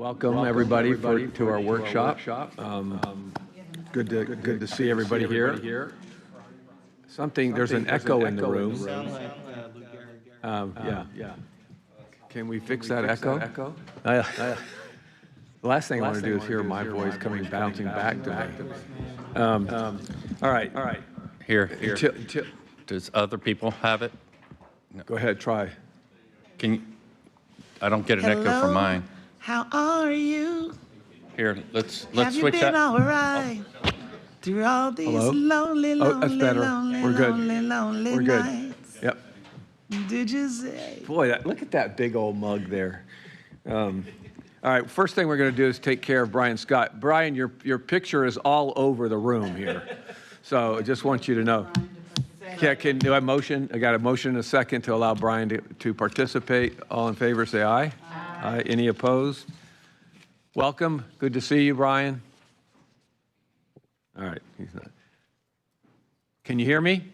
Welcome everybody to our workshop. Good to see everybody here. There's an echo in the room. Yeah. Can we fix that echo? The last thing I want to do is hear my voice bouncing back to me. All right. Here. Does other people have it? No. Go ahead, try. I don't get an echo from mine. How are you? Here, let's switch that. Have you been all right through all these lonely that's better. We're good. We're good. Nights? Yep. Did you say? Boy, look at that big old mug there. All right, first thing we're going to do is take care of Brian Scott. Brian, your picture is all over the room here. So I just want you to know. Yeah, do I motion? I got a motion and a second to allow Brian to participate. All in favor, say aye. Aye. Any opposed? Welcome. Good to see you, Brian. All right. He's not. Can you hear me?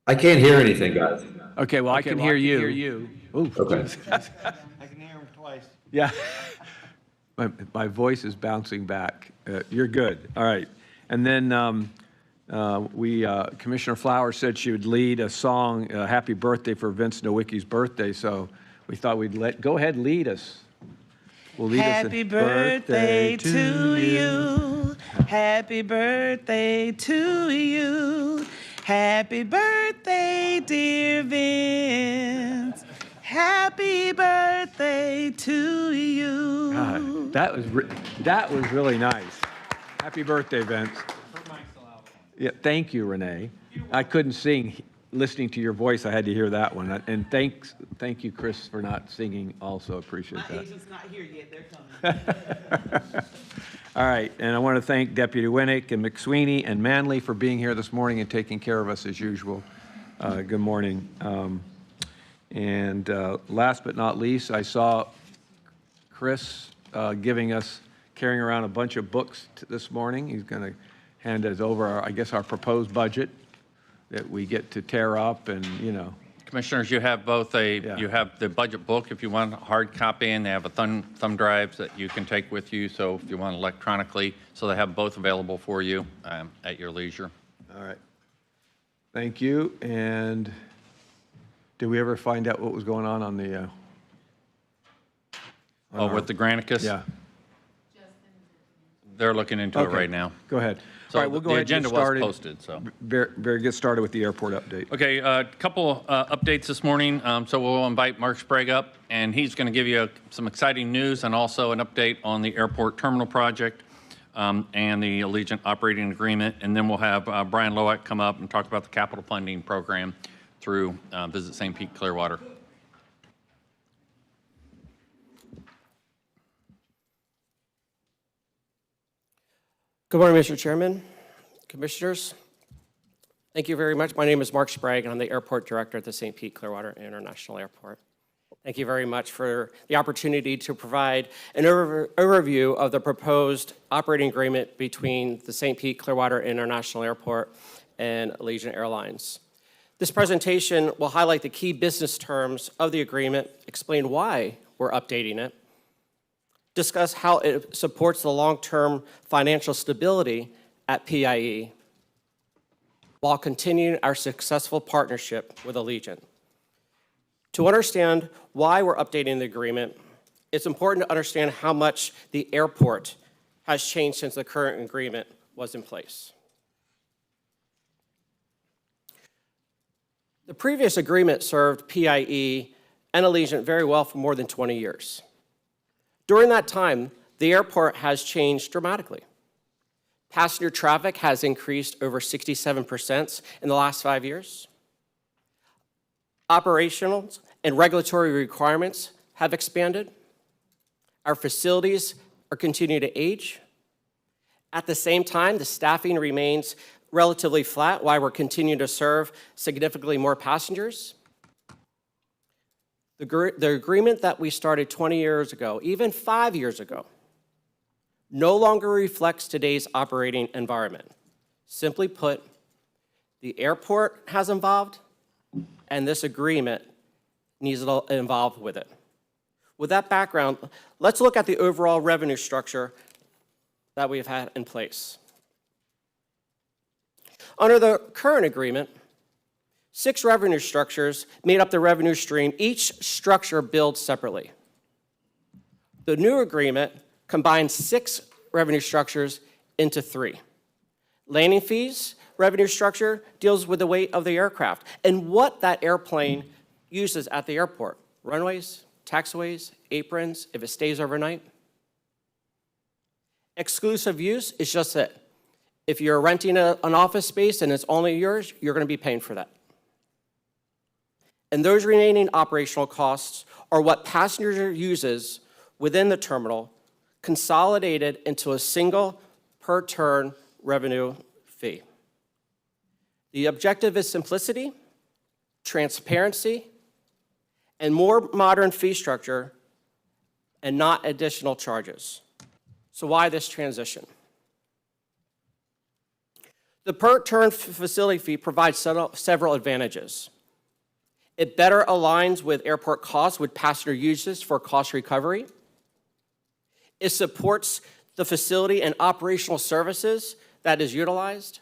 I can't hear anything, guys. Okay, well, I can hear you. Ooh. Okay. I can hear him twice. Yeah. My voice is bouncing back. You're good. All right. And then Commissioner Flowers said she would lead a song, Happy Birthday for Vince Nowicki's birthday. So we thought we'd go ahead and lead us. We'll lead Happy birthday to you. Happy birthday to you. Happy birthday, dear Vince. Happy birthday to you. God, that was really nice. Happy birthday, Vince. Yeah, thank you, Renee. I couldn't sing. Listening to your voice, I had to hear that one. And thank you, Chris, for not singing. Also appreciate that. My agent's not here yet. They're coming. All right, and I want to thank Deputy Winnick and McSweeney and Manley for being here this morning and taking care of us as usual. Good morning. And last but not least, I saw Chris carrying around a bunch of books this morning. He's going to hand us over, our proposed budget that we get to tear up and, Commissioners, you have both you have the budget book if you want a hard copy, and they have a thumb drives that you can take with you. So if you want electronically, so they have both available for you at your leisure. All right. Thank you. And did we ever find out what was going on the? With the Granicus? Yeah. They're looking into it right now. Go ahead. So all right, we'll go ahead and get started. The agenda was posted, so. Very get started with the airport update. Okay, a couple updates this morning. So we'll invite Mark Sprague up, and he's going to give you some exciting news and also an update on the airport terminal project and the Allegiant operating agreement. And then we'll have Brian Loeck come up and talk about the capital funding program through Visit St. Pete Clearwater. Good morning, Mr. Chairman, Commissioners. Thank you very much. My name is Mark Sprague, and I'm the Airport Director at the St. Pete Clearwater International Airport. Thank you very much for the opportunity to provide an overview of the proposed operating agreement between the St. Pete Clearwater International Airport and Allegiant Airlines. This presentation will highlight the key business terms of the agreement, explain why we're updating it, discuss how it supports the long-term financial stability at PIE while continuing our successful partnership with Allegiant. To understand why we're updating the agreement, it's important to understand how much the airport has changed since the current agreement was in place. The previous agreement served PIE and Allegiant very well for more than 20 years. During that time, the airport has changed dramatically. Passenger traffic has increased over 67% in the last 5 years. Operational and regulatory requirements have expanded. Our facilities are continuing to age. At the same time, the staffing remains relatively flat while we're continuing to serve significantly more passengers. The agreement that we started 20 years ago, even 5 years ago, no longer reflects today's operating environment. Simply put, the airport has evolved and this agreement needs to involve with it. With that background, let's look at the overall revenue structure that we've had in place. Under the current agreement, 6 revenue structures made up the revenue stream, each structure billed separately. The new agreement combines 6 revenue structures into 3. Landing fees revenue structure deals with the weight of the aircraft and what that airplane uses at the airport. Runways, taxiways, aprons, if it stays overnight. Exclusive use is just it. If you're renting an office space and it's only yours, you're going to be paying for that. And those remaining operational costs are what passenger uses within the terminal, consolidated into a single per turn revenue fee. The objective is simplicity, transparency, and more modern fee structure, and not additional charges. So why this transition? The per turn facility fee provides several advantages. It better aligns with airport costs with passenger uses for cost recovery. It supports the facility and operational services that is utilized.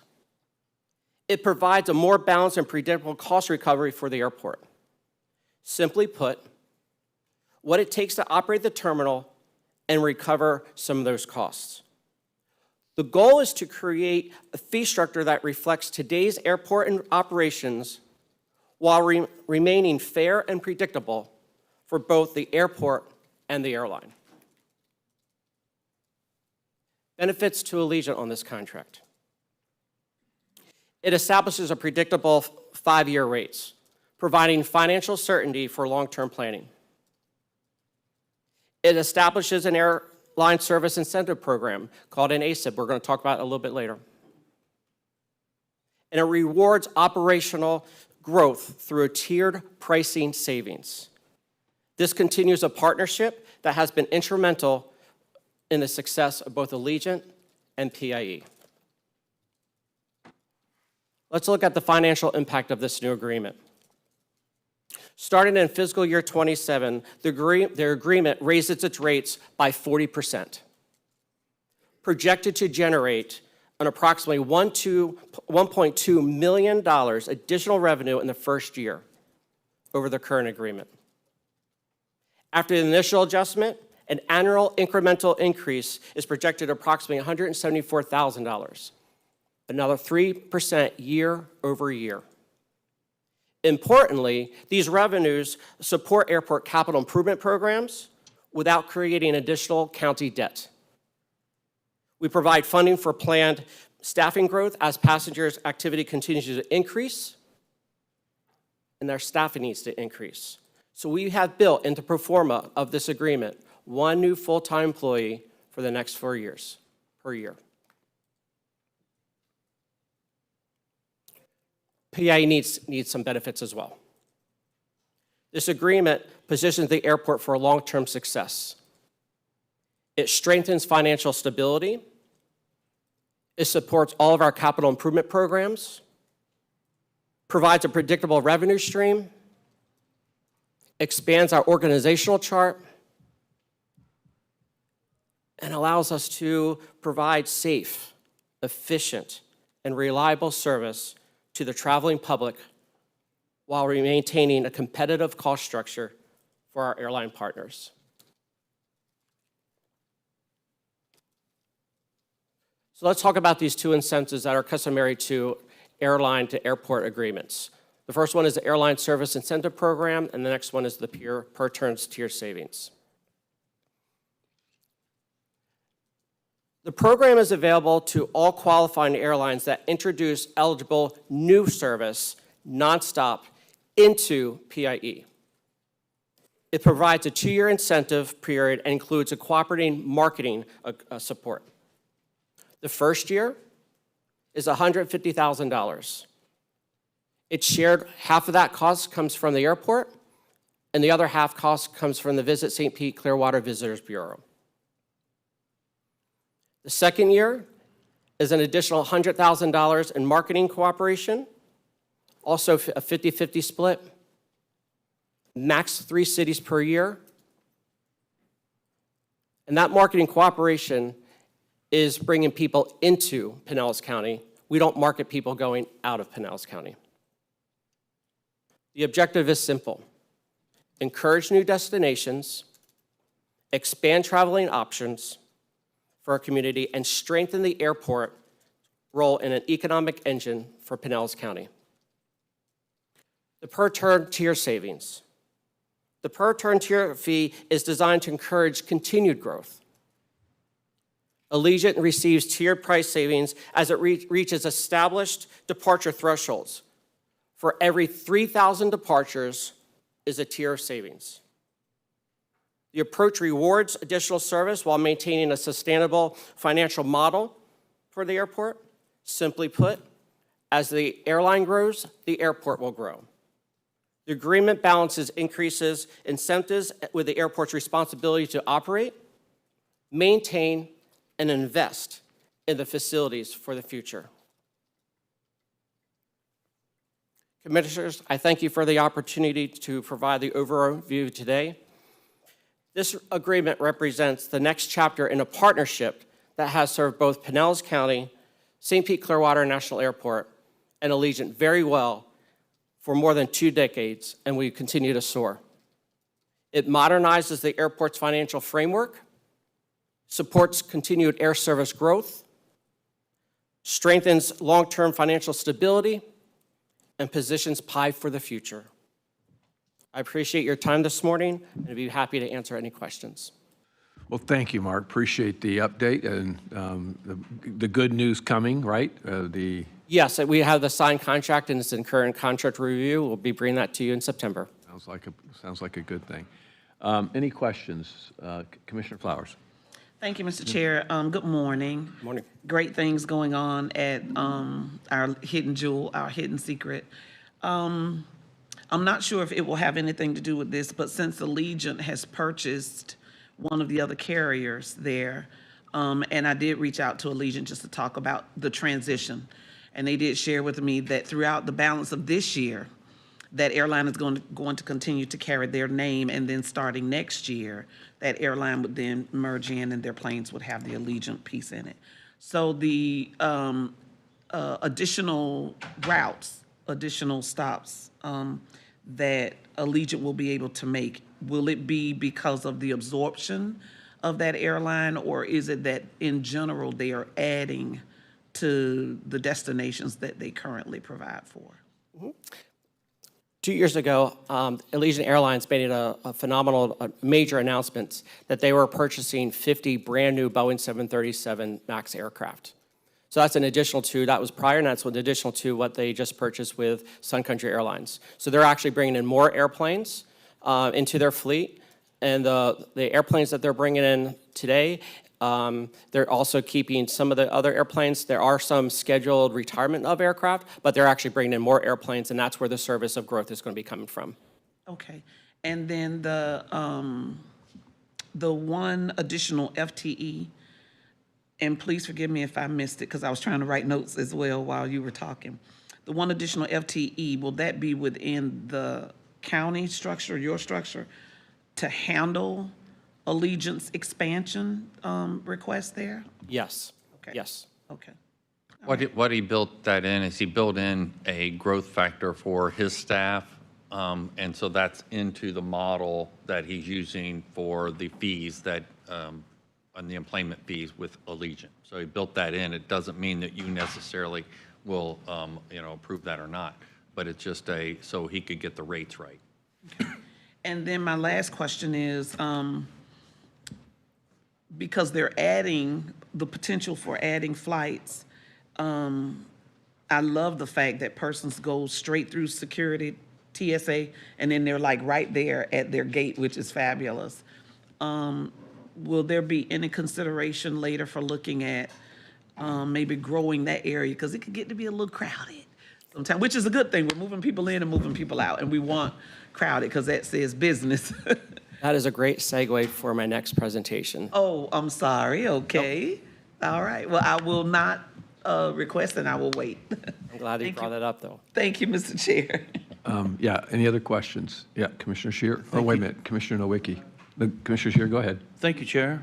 It provides a more balanced and predictable cost recovery for the airport. Simply put, what it takes to operate the terminal and recover some of those costs. The goal is to create a fee structure that reflects today's airport and operations while remaining fair and predictable for both the airport and the airline. Benefits to Allegiant on this contract. It establishes a predictable 5-year rates, providing financial certainty for long-term planning. It establishes an airline service incentive program called an ASIP. We're going to talk about it a little bit later. And it rewards operational growth through a tiered pricing savings. This continues a partnership that has been instrumental in the success of both Allegiant and PIE. Let's look at the financial impact of this new agreement. Starting in fiscal year 27, the agreement raises its rates by 40%, projected to generate an approximately $1.2 million additional revenue in the first year over the current agreement. After the initial adjustment, an annual incremental increase is projected at approximately $174,000, another 3% year over year. Importantly, these revenues support airport capital improvement programs without creating additional county debt. We provide funding for planned staffing growth as passengers' activity continues to increase and their staffing needs to increase. So we have built into pro forma of this agreement 1 new full-time employee for the next 4 years per year. PIE needs some benefits as well. This agreement positions the airport for long-term success. It strengthens financial stability. It supports all of our capital improvement programs, provides a predictable revenue stream, expands our organizational chart, and allows us to provide safe, efficient, and reliable service to the traveling public while maintaining a competitive cost structure for our airline partners. So let's talk about these 2 incentives that are customary to airline to airport agreements. The first one is the Airline Service Incentive Program, and the next one is the per turns tier savings. The program is available to all qualifying airlines that introduce eligible new service nonstop into PIE. It provides a 2-year incentive period and includes a cooperating marketing support. The first year is $150,000. It's shared, half of that cost comes from the airport, and the other half cost comes from the Visit St. Pete Clearwater Visitors Bureau. The second year is an additional $100,000 in marketing cooperation, also a 50-50 split, max 3 cities per year. And that marketing cooperation is bringing people into Pinellas County. We don't market people going out of Pinellas County. The objective is simple: encourage new destinations, expand traveling options for our community, and strengthen the airport role in an economic engine for Pinellas County. The per-turn tier savings. The per-turn tier fee is designed to encourage continued growth. Allegiant receives tiered price savings as it reaches established departure thresholds. For every 3,000 departures is a tier of savings. The approach rewards additional service while maintaining a sustainable financial model for the airport. Simply put, as the airline grows, the airport will grow. The agreement balances increases incentives with the airport's responsibility to operate, maintain, and invest in the facilities for the future. Commissioners, I thank you for the opportunity to provide the overview today. This agreement represents the next chapter in a partnership that has served both Pinellas County, St. Pete Clearwater National Airport, and Allegiant very well for more than 2 decades, and we continue to soar. It modernizes the airport's financial framework, supports continued air service growth, strengthens long-term financial stability, and positions PI for the future. I appreciate your time this morning, and I'd be happy to answer any questions. Well, thank you, Mark. Appreciate the update and the good news coming, right? Yes, we have the signed contract, and it's in current contract review. We'll be bringing that to you in September. Sounds like a good thing. Any questions? Commissioner Flowers. Thank you, Mr. Chair. Good morning. Good morning. Great things going on at our hidden jewel, our hidden secret. I'm not sure if it will have anything to do with this, but since Allegiant has purchased one of the other carriers there, and I did reach out to Allegiant just to talk about the transition, and they did share with me that throughout the balance of this year, that airline is going to continue to carry their name, and then starting next year, that airline would then merge in and their planes would have the Allegiant piece in it. So the additional routes, additional stops that Allegiant will be able to make, will it be because of the absorption of that airline, or is it that in general they are adding to the destinations that they currently provide for? Mm-hmm. 2 years ago, Allegiant Airlines made a phenomenal, major announcement that they were purchasing 50 brand new Boeing 737 MAX aircraft. So that's an additional to, that was prior, and that's an additional to what they just purchased with Sun Country Airlines. So they're actually bringing in more airplanes into their fleet, and the airplanes that they're bringing in today, they're also keeping some of the other airplanes. There are some scheduled retirement of aircraft, but they're actually bringing in more airplanes, and that's where the service of growth is going to be coming from. Okay, and then the one additional FTE, and please forgive me if I missed it because I was trying to write notes as well while you were talking. The one additional FTE, will that be within the county structure, your structure, to handle Allegiant's expansion request there? Yes. Okay. Yes. Okay. What he built that in is he built in a growth factor for his staff, and so that's into the model that he's using for the fees that, on the employment fees with Allegiant. So he built that in. It doesn't mean that you necessarily will, approve that or not, but it's just so he could get the rates right. Okay. And then my last question is, because they're adding, the potential for adding flights, I love the fact that persons go straight through security, TSA, and then they're like right there at their gate, which is fabulous. Will there be any consideration later for looking at maybe growing that area? Because it could get to be a little crowded sometimes, which is a good thing. We're moving people in and moving people out, and we want crowded because that says business. That is a great segue for my next presentation. Oh, I'm sorry. Okay. Nope. All right. Well, I will not request, and I will wait. I'm glad you brought that up, though. Thank you, Mr. Chair. Yeah, any other questions? Yeah, Commissioner Scheer? Oh, wait a minute, Commissioner Nowicki. Commissioner Scheer, go ahead. Thank you, Chair.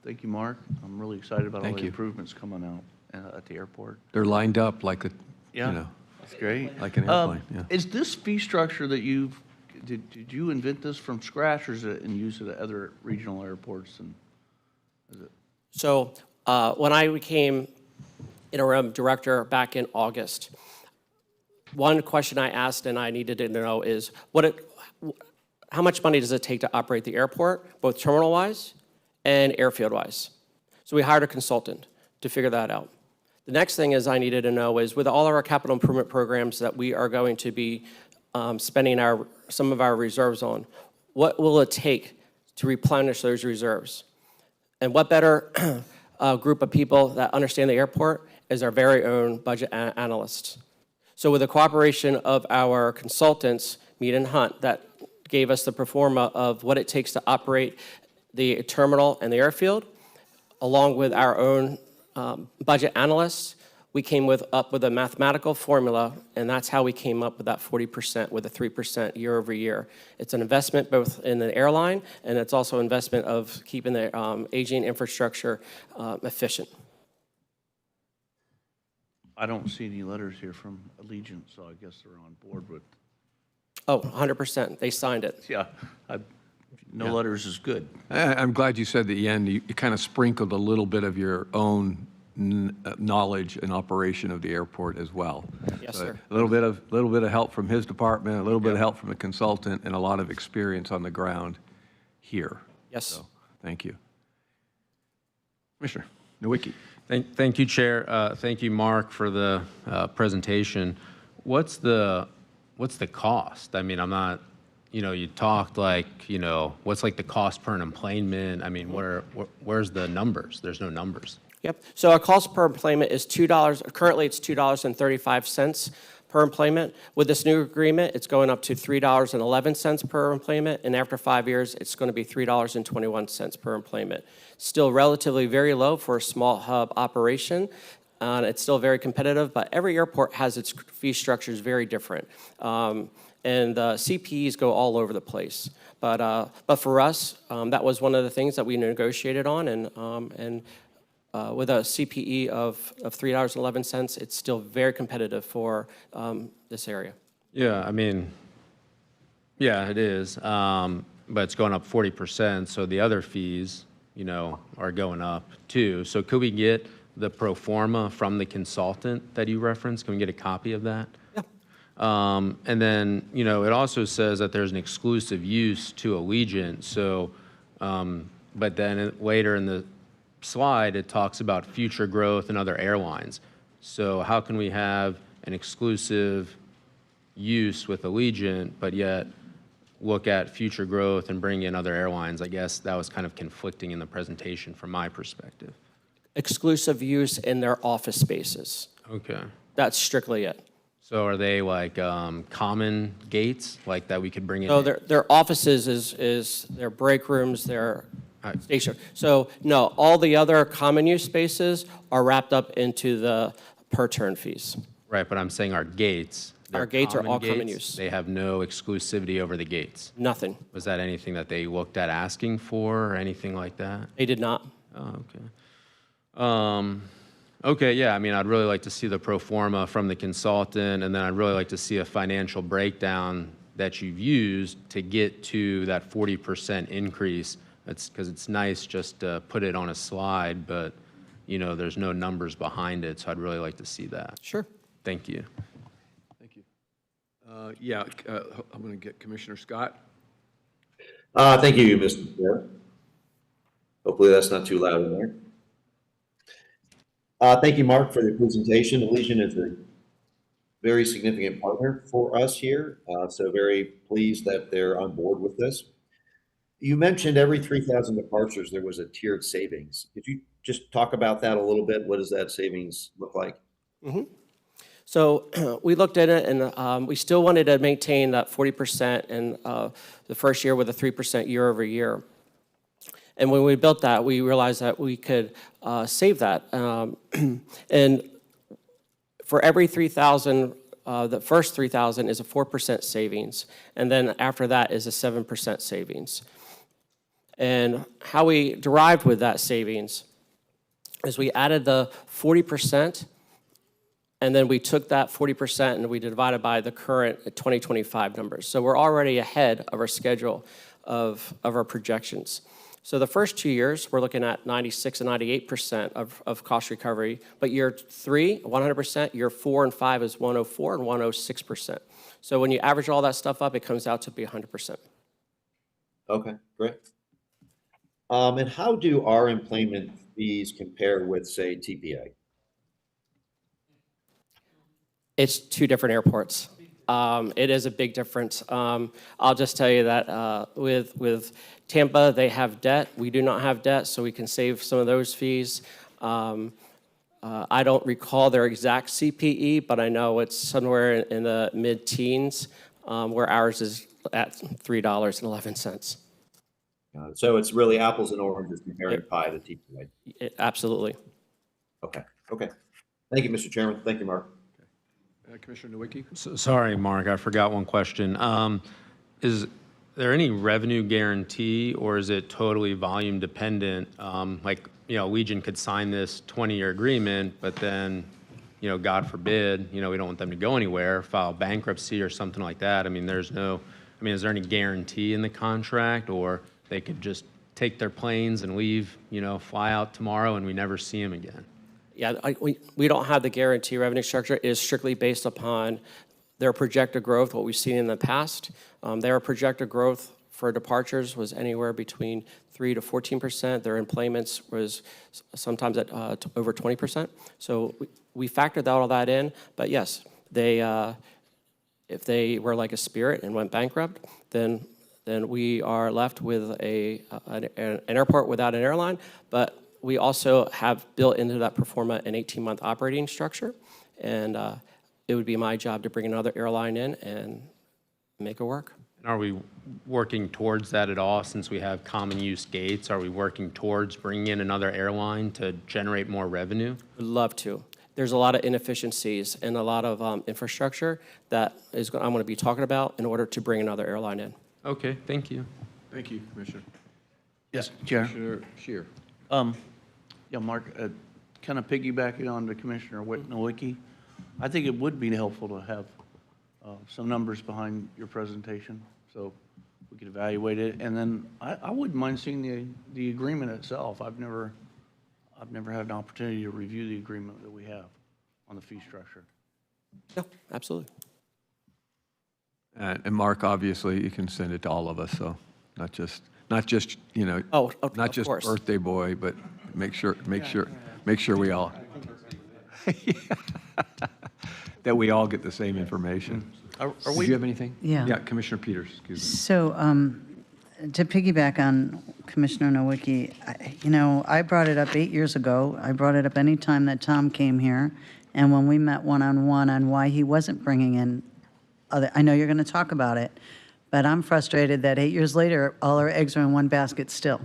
Thank you, Mark. I'm really excited about all Thank the you. improvements coming out at the airport. They're lined up like a, Yeah, you know, that's great. like an airplane, yeah. Is this fee structure that did you invent this from scratch, or is it in use at other regional airports? And So when I became interim director back in August, one question I asked and I needed to know is how much money does it take to operate the airport, both terminal-wise and airfield-wise? So we hired a consultant to figure that out. The next thing is I needed to know is with all of our capital improvement programs that we are going to be spending some of our reserves on, what will it take to replenish those reserves? And what better group of people that understand the airport is our very own budget analysts. So with the cooperation of our consultants, Mead and Hunt, that gave us the pro forma of what it takes to operate the terminal and the airfield, along with our own budget analysts, we came up with a mathematical formula, and that's how we came up with that 40% with a 3% year over year. It's an investment both in the airline, and it's also investment of keeping the aging infrastructure efficient. I don't see any letters here from Allegiant, so I guess they're on board with. Oh, 100%, they signed it. Yeah, no letters is good. I'm glad you said at the end, you kind of sprinkled a little bit of your own knowledge and operation of the airport as well. Yes, So sir. A little bit of help from his department, a little bit of help from the consultant, and a lot of experience on the ground here. Yes. So, thank you. Commissioner Nowicki. Thank you, Chair. Thank you, Mark, for the presentation. What's the cost? I mean, I'm not, you talked like, what's like the cost per enplanement? I mean, where's the numbers? There's no numbers. Yep. So our cost per employment is $2. Currently, it's $2.35 per employment. With this new agreement, it's going up to $3.11 per employment, and after 5 years, it's going to be $3.21 per employment. Still relatively very low for a small hub operation. It's still very competitive, but every airport has its fee structures very different. And the CPEs go all over the place. But for us, that was one of the things that we negotiated on, and with a CPE of $3.11, it's still very competitive for this area. Yeah, I mean, yeah, it is. But it's going up 40%, so the other fees, are going up too. So could we get the pro forma from the consultant that you referenced? Can we get a copy of that? Yeah. And then, it also says that there's an exclusive use to Allegiant. So, but then later in the slide, it talks about future growth and other airlines. So how can we have an exclusive use with Allegiant, but yet look at future growth and bring in other airlines? I guess that was kind of conflicting in the presentation from my perspective. Exclusive use in their office spaces. Okay. That's strictly it. So are they like common gates like that we could bring in? So their offices is their break rooms, their station. So no, all the other common use spaces are wrapped up into the per turn fees. Right, but I'm saying our gates. Our they're gates are all common gates. use. They have no exclusivity over the gates. Nothing. Was that anything that they looked at asking for or anything like that? They did not. Oh, okay. Okay, yeah, I mean, I'd really like to see the pro forma from the consultant, and then I'd really like to see a financial breakdown that you've used to get to that 40% increase. That's because it's nice just to put it on a slide, but, there's no numbers behind it, so I'd really like to see that. Sure. Thank you. Thank you. I'm going to get Commissioner Scott. Thank you, Mr. Chair. Hopefully that's not too loud in there. Thank you, Mark, for the presentation. Allegiant is a very significant partner for us here, so very pleased that they're on board with this. You mentioned every 3,000 departures, there was a tiered savings. Could you just talk about that a little bit? What does that savings look like? Mm-hmm. So we looked at it, and we still wanted to maintain that 40% in the first year with a 3% year over year. And when we built that, we realized that we could save that. And for every 3,000 the first 3,000 is a 4% savings, and then after that is a 7% savings. And how we derived with that savings is we added the 40%, and then we took that 40% and we divided by the current 2025 numbers. So we're already ahead of our schedule of our projections. So the first 2 years, we're looking at 96 and 98% of cost recovery, but year 3, 100%, year 4 and 5 is 104 and 106%. So when you average all that stuff up, it comes out to be 100%. Okay, great. And how do our employment fees compare with, say, TPA? It's 2 different airports. It is a big difference. I'll just tell you that with Tampa, they have debt. We do not have debt, so we can save some of those fees. I don't recall their exact CPE, but I know it's somewhere in the mid-teens, where ours is at $3.11. So it's really apples and oranges comparing pie to TPA. Absolutely. Okay, okay. Thank you, Mr. Chairman. Thank you, Mark. Commissioner Nowicki? Sorry, Mark, I forgot one question. Is there any revenue guarantee, or is it totally volume dependent? Like, Legion could sign this 20-year agreement, but then, God forbid, we don't want them to go anywhere, file bankruptcy or something like that. Is there any guarantee in the contract, or they could just take their planes and leave, fly out tomorrow and we never see them again? Yeah, we don't have the guarantee revenue structure. It is strictly based upon their projected growth, what we've seen in the past. Their projected growth for departures was anywhere between 3 to 14%. Their employments was sometimes at over 20%. So we factored all that in. But yes, if they were like a Spirit and went bankrupt, then we are left with an airport without an airline. But we also have built into that pro forma an 18-month operating structure, and it would be my job to bring another airline in and make it work. Are we working towards that at all, since we have common use gates? Are we working towards bringing in another airline to generate more revenue? Would love to. There's a lot of inefficiencies and a lot of infrastructure that I'm going to be talking about in order to bring another airline in. Okay, thank you. Thank you, Commissioner. Yes, Chair. Commissioner Scheer. Yeah, Mark, kind of piggybacking on to Commissioner Nowicki, I think it would be helpful to have some numbers behind your presentation so we could evaluate it. And then I wouldn't mind seeing the agreement itself. I've never had an opportunity to review the agreement that we have on the fee structure. Yeah, absolutely. And Mark, obviously, you can send it to all of us, so not just not just of course. birthday boy, but make sure we all that we all get the same information. Are Do we? you have anything? Yeah. Yeah, Commissioner Peters, excuse me. So to piggyback on Commissioner Nowicki, I brought it up 8 years ago. I brought it up any time that Tom came here, and when we met one-on-one on why he wasn't bringing in other, I know you're going to talk about it, but I'm frustrated that 8 years later, all our eggs are in one basket still.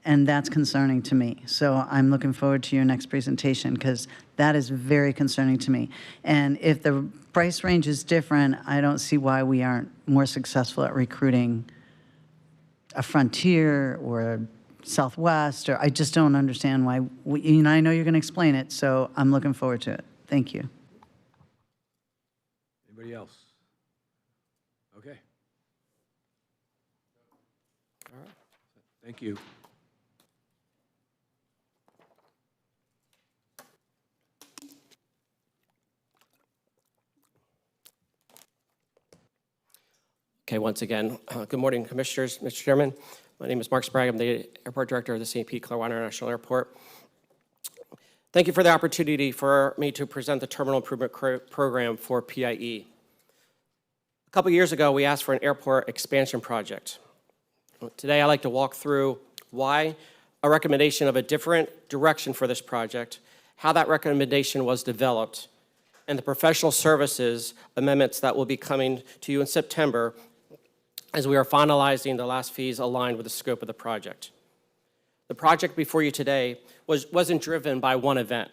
And that's concerning to me. So I'm looking forward to your next presentation, because that is very concerning to me. And if the price range is different, I don't see why we aren't more successful at recruiting a Frontier or a Southwest, or I just don't understand why. I know you're going to explain it, so I'm looking forward to it. Thank you. Anybody else? Okay. All right. Thank you. Okay, once again, good morning, Commissioners, Mr. Chairman. My name is Mark Sprague. I'm the Airport Director of the St. Pete Clearwater International Airport. Thank you for the opportunity for me to present the Terminal Improvement Program for PIE. A couple years ago, we asked for an airport expansion project. Today, I'd like to walk through why a recommendation of a different direction for this project, how that recommendation was developed, and the professional services amendments that will be coming to you in September as we are finalizing the last fees aligned with the scope of the project. The project before you today wasn't driven by one event.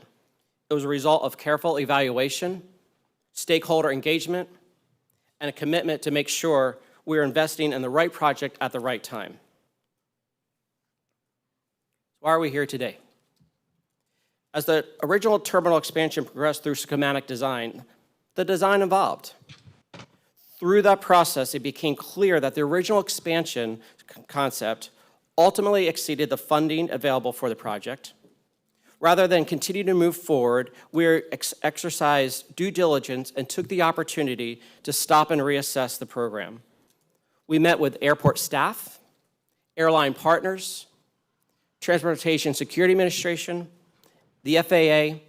It was a result of careful evaluation, stakeholder engagement, and a commitment to make sure we're investing in the right project at the right time. Why are we here today? As the original terminal expansion progressed through schematic design, the design evolved. Through that process, it became clear that the original expansion concept ultimately exceeded the funding available for the project. Rather than continue to move forward, we exercised due diligence and took the opportunity to stop and reassess the program. We met with airport staff, airline partners, Transportation Security Administration, the FAA,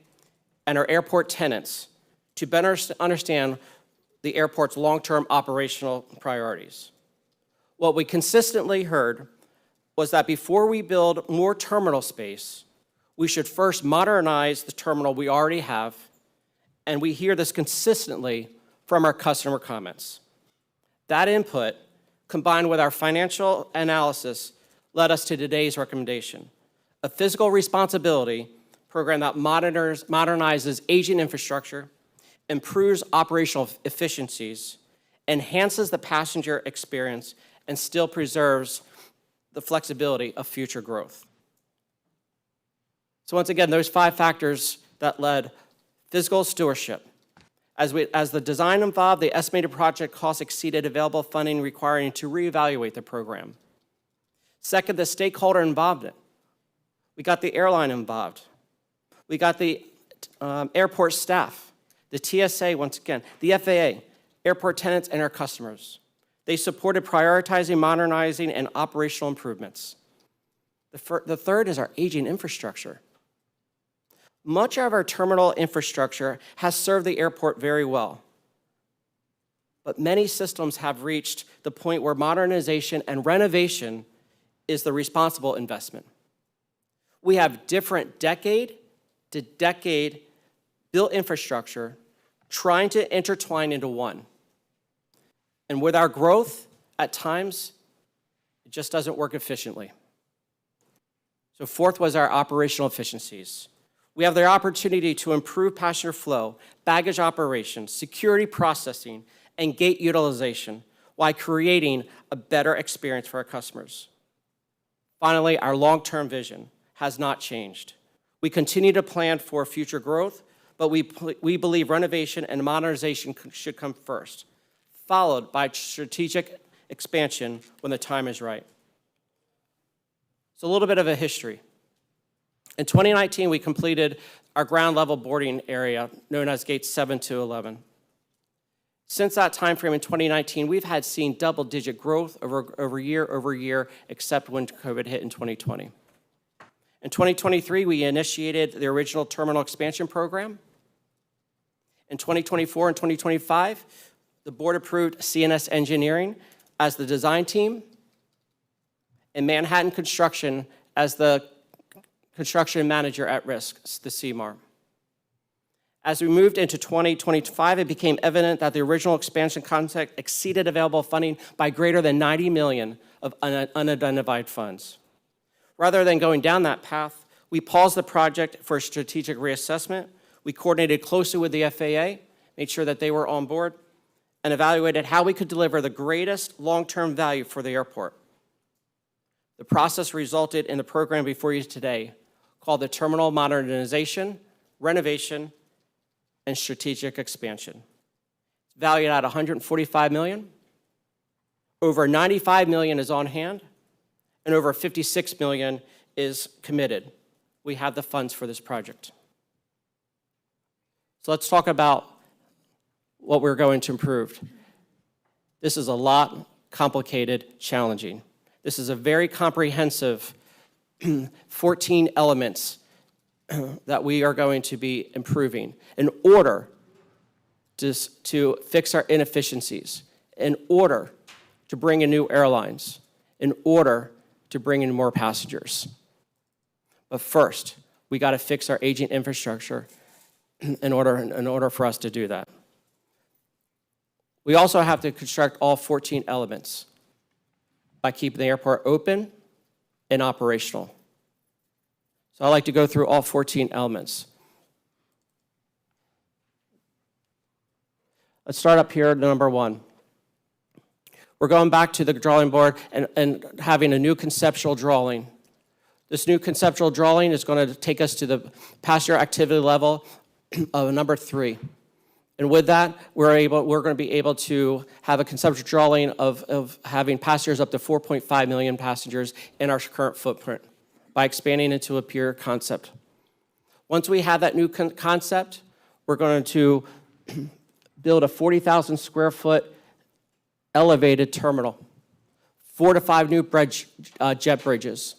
and our airport tenants to better understand the airport's long-term operational priorities. What we consistently heard was that before we build more terminal space, we should first modernize the terminal we already have, and we hear this consistently from our customer comments. That input, combined with our financial analysis, led us to today's recommendation, a fiscal responsibility program that modernizes aging infrastructure, improves operational efficiencies, enhances the passenger experience, and still preserves the flexibility of future growth. So once again, those 5 factors that led fiscal stewardship. As the design evolved, the estimated project cost exceeded available funding, requiring to reevaluate the program. Second, the stakeholder involvement. We got the airline involved. We got the airport staff, the TSA, once again, the FAA, airport tenants, and our customers. They supported prioritizing, modernizing, and operational improvements. The third is our aging infrastructure. Much of our terminal infrastructure has served the airport very well, but many systems have reached the point where modernization and renovation is the responsible investment. We have different decade-to-decade built infrastructure trying to intertwine into one. And with our growth, at times, it just doesn't work efficiently. So fourth was our operational efficiencies. We have the opportunity to improve passenger flow, baggage operations, security processing, and gate utilization while creating a better experience for our customers. Finally, our long-term vision has not changed. We continue to plan for future growth, but we believe renovation and modernization should come first, followed by strategic expansion when the time is right. So a little bit of a history. In 2019, we completed our ground level boarding area known as gates 7 to 11. Since that time frame in 2019, we've had seen double-digit growth over year, except when COVID hit in 2020. In 2023, we initiated the original terminal expansion program. In 2024 and 2025, the board approved CNS Engineering as the design team and Manhattan Construction as the construction manager at risk, the CMAR. As we moved into 2025, it became evident that the original expansion concept exceeded available funding by greater than $90 million of unidentified funds. Rather than going down that path, we paused the project for a strategic reassessment. We coordinated closely with the FAA, made sure that they were on board, and evaluated how we could deliver the greatest long-term value for the airport. The process resulted in the program before you today, called the Terminal Modernization, Renovation, and Strategic Expansion. It's valued at $145 million. Over $95 million is on hand, and over $56 million is committed. We have the funds for this project. So let's talk about what we're going to improve. This is a lot complicated, challenging. This is a very comprehensive 14 elements that we are going to be improving in order to fix our inefficiencies, in order to bring in new airlines, in order to bring in more passengers. But first, we got to fix our aging infrastructure in order for us to do that. We also have to construct all 14 elements by keeping the airport open and operational. So I'd like to go through all 14 elements. Let's start up here at number 1. We're going back to the drawing board and having a new conceptual drawing. This new conceptual drawing is going to take us to the passenger activity level of number 3. And with that, we're going to be able to have a conceptual drawing of having passengers up to 4.5 million passengers in our current footprint by expanding into a pure concept. Once we have that new concept, we're going to build a 40,000 square foot elevated terminal, 4 to 5 new jet bridges.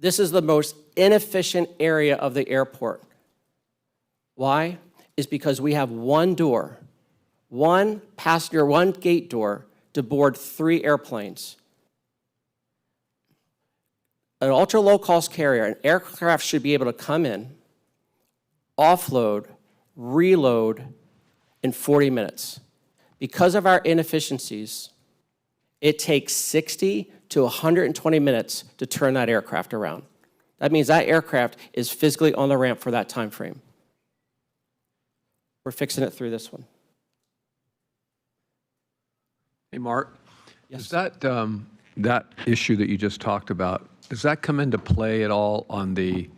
This is the most inefficient area of the airport. Why? Is because we have one door, one passenger, one gate door to board 3 airplanes. An ultra low cost carrier, an aircraft should be able to come in, offload, reload in 40 minutes. Because of our inefficiencies, it takes 60 to 120 minutes to turn that aircraft around. That means that aircraft is physically on the ramp for that time frame. We're fixing it through this one. Hey, Mark, Yes. does that issue that you just talked about, does that come into play at all on the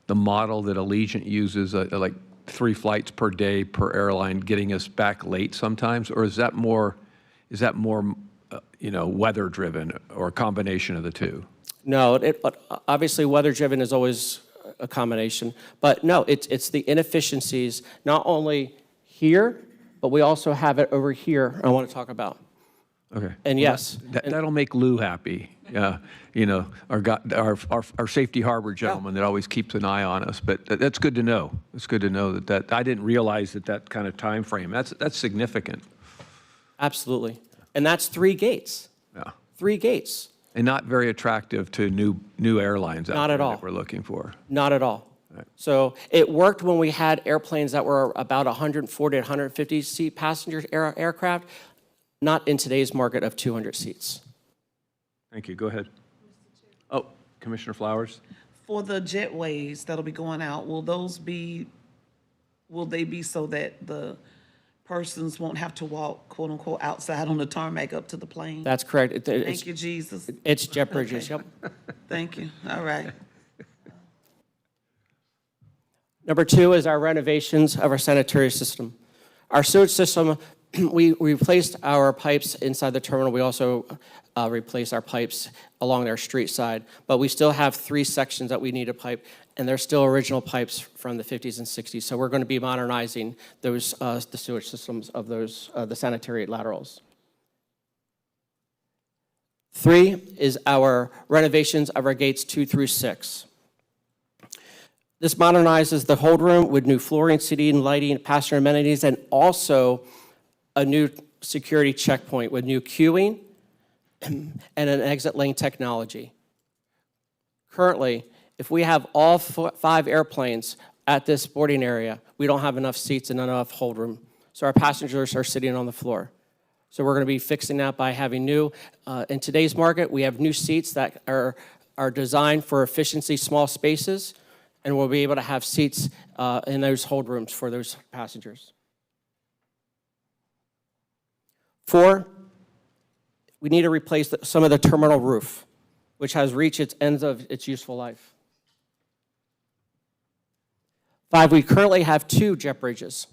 model that Allegiant uses, like 3 flights per day per airline, getting us back late sometimes, or is that more weather driven, or a combination of the two? No, but obviously weather-driven is always a combination. But no, it's the inefficiencies, not only here, but we also have it over here I want to talk about. Okay. And yes. That'll make Lou happy. Our safety harbor gentleman that always keeps an eye on us. But that's good to know. It's good to know that I didn't realize that kind of time frame. That's significant. Absolutely. And that's 3 gates. Yeah. 3 gates. And not very attractive to new airlines out Not there at all. that we're looking for. Not at all. Right. So it worked when we had airplanes that were about 140 to 150 seat passenger aircraft, not in today's market of 200 seats. Thank you. Go ahead. Oh, Commissioner Flowers? For the jetways that'll be going out, will they be so that the persons won't have to walk, quote unquote, outside on the tarmac up to the plane? That's correct. Thank you, Jesus. It's jet bridges, Okay. yep. Thank you. All right. Number 2 is our renovations of our sanitary system. Our sewage system, we replaced our pipes inside the terminal. We also replaced our pipes along our street side, but we still have 3 sections that we need to pipe, and they're still original pipes from the 50s and 60s. So we're going to be modernizing those the sewage systems of those the sanitary laterals. 3 is our renovations of our gates 2 through 6. This modernizes the hold room with new flooring, seating, lighting, passenger amenities, and also a new security checkpoint with new queuing and an exit lane technology. Currently, if we have all 5 airplanes at this boarding area, we don't have enough seats and enough hold room. So our passengers are sitting on the floor. So we're going to be fixing that by having new, in today's market, we have new seats that are designed for efficiency, small spaces, and we'll be able to have seats in those hold rooms for those passengers. 4, we need to replace some of the terminal roof, which has reached its ends of its useful life. 5, we currently have 2 jet bridges.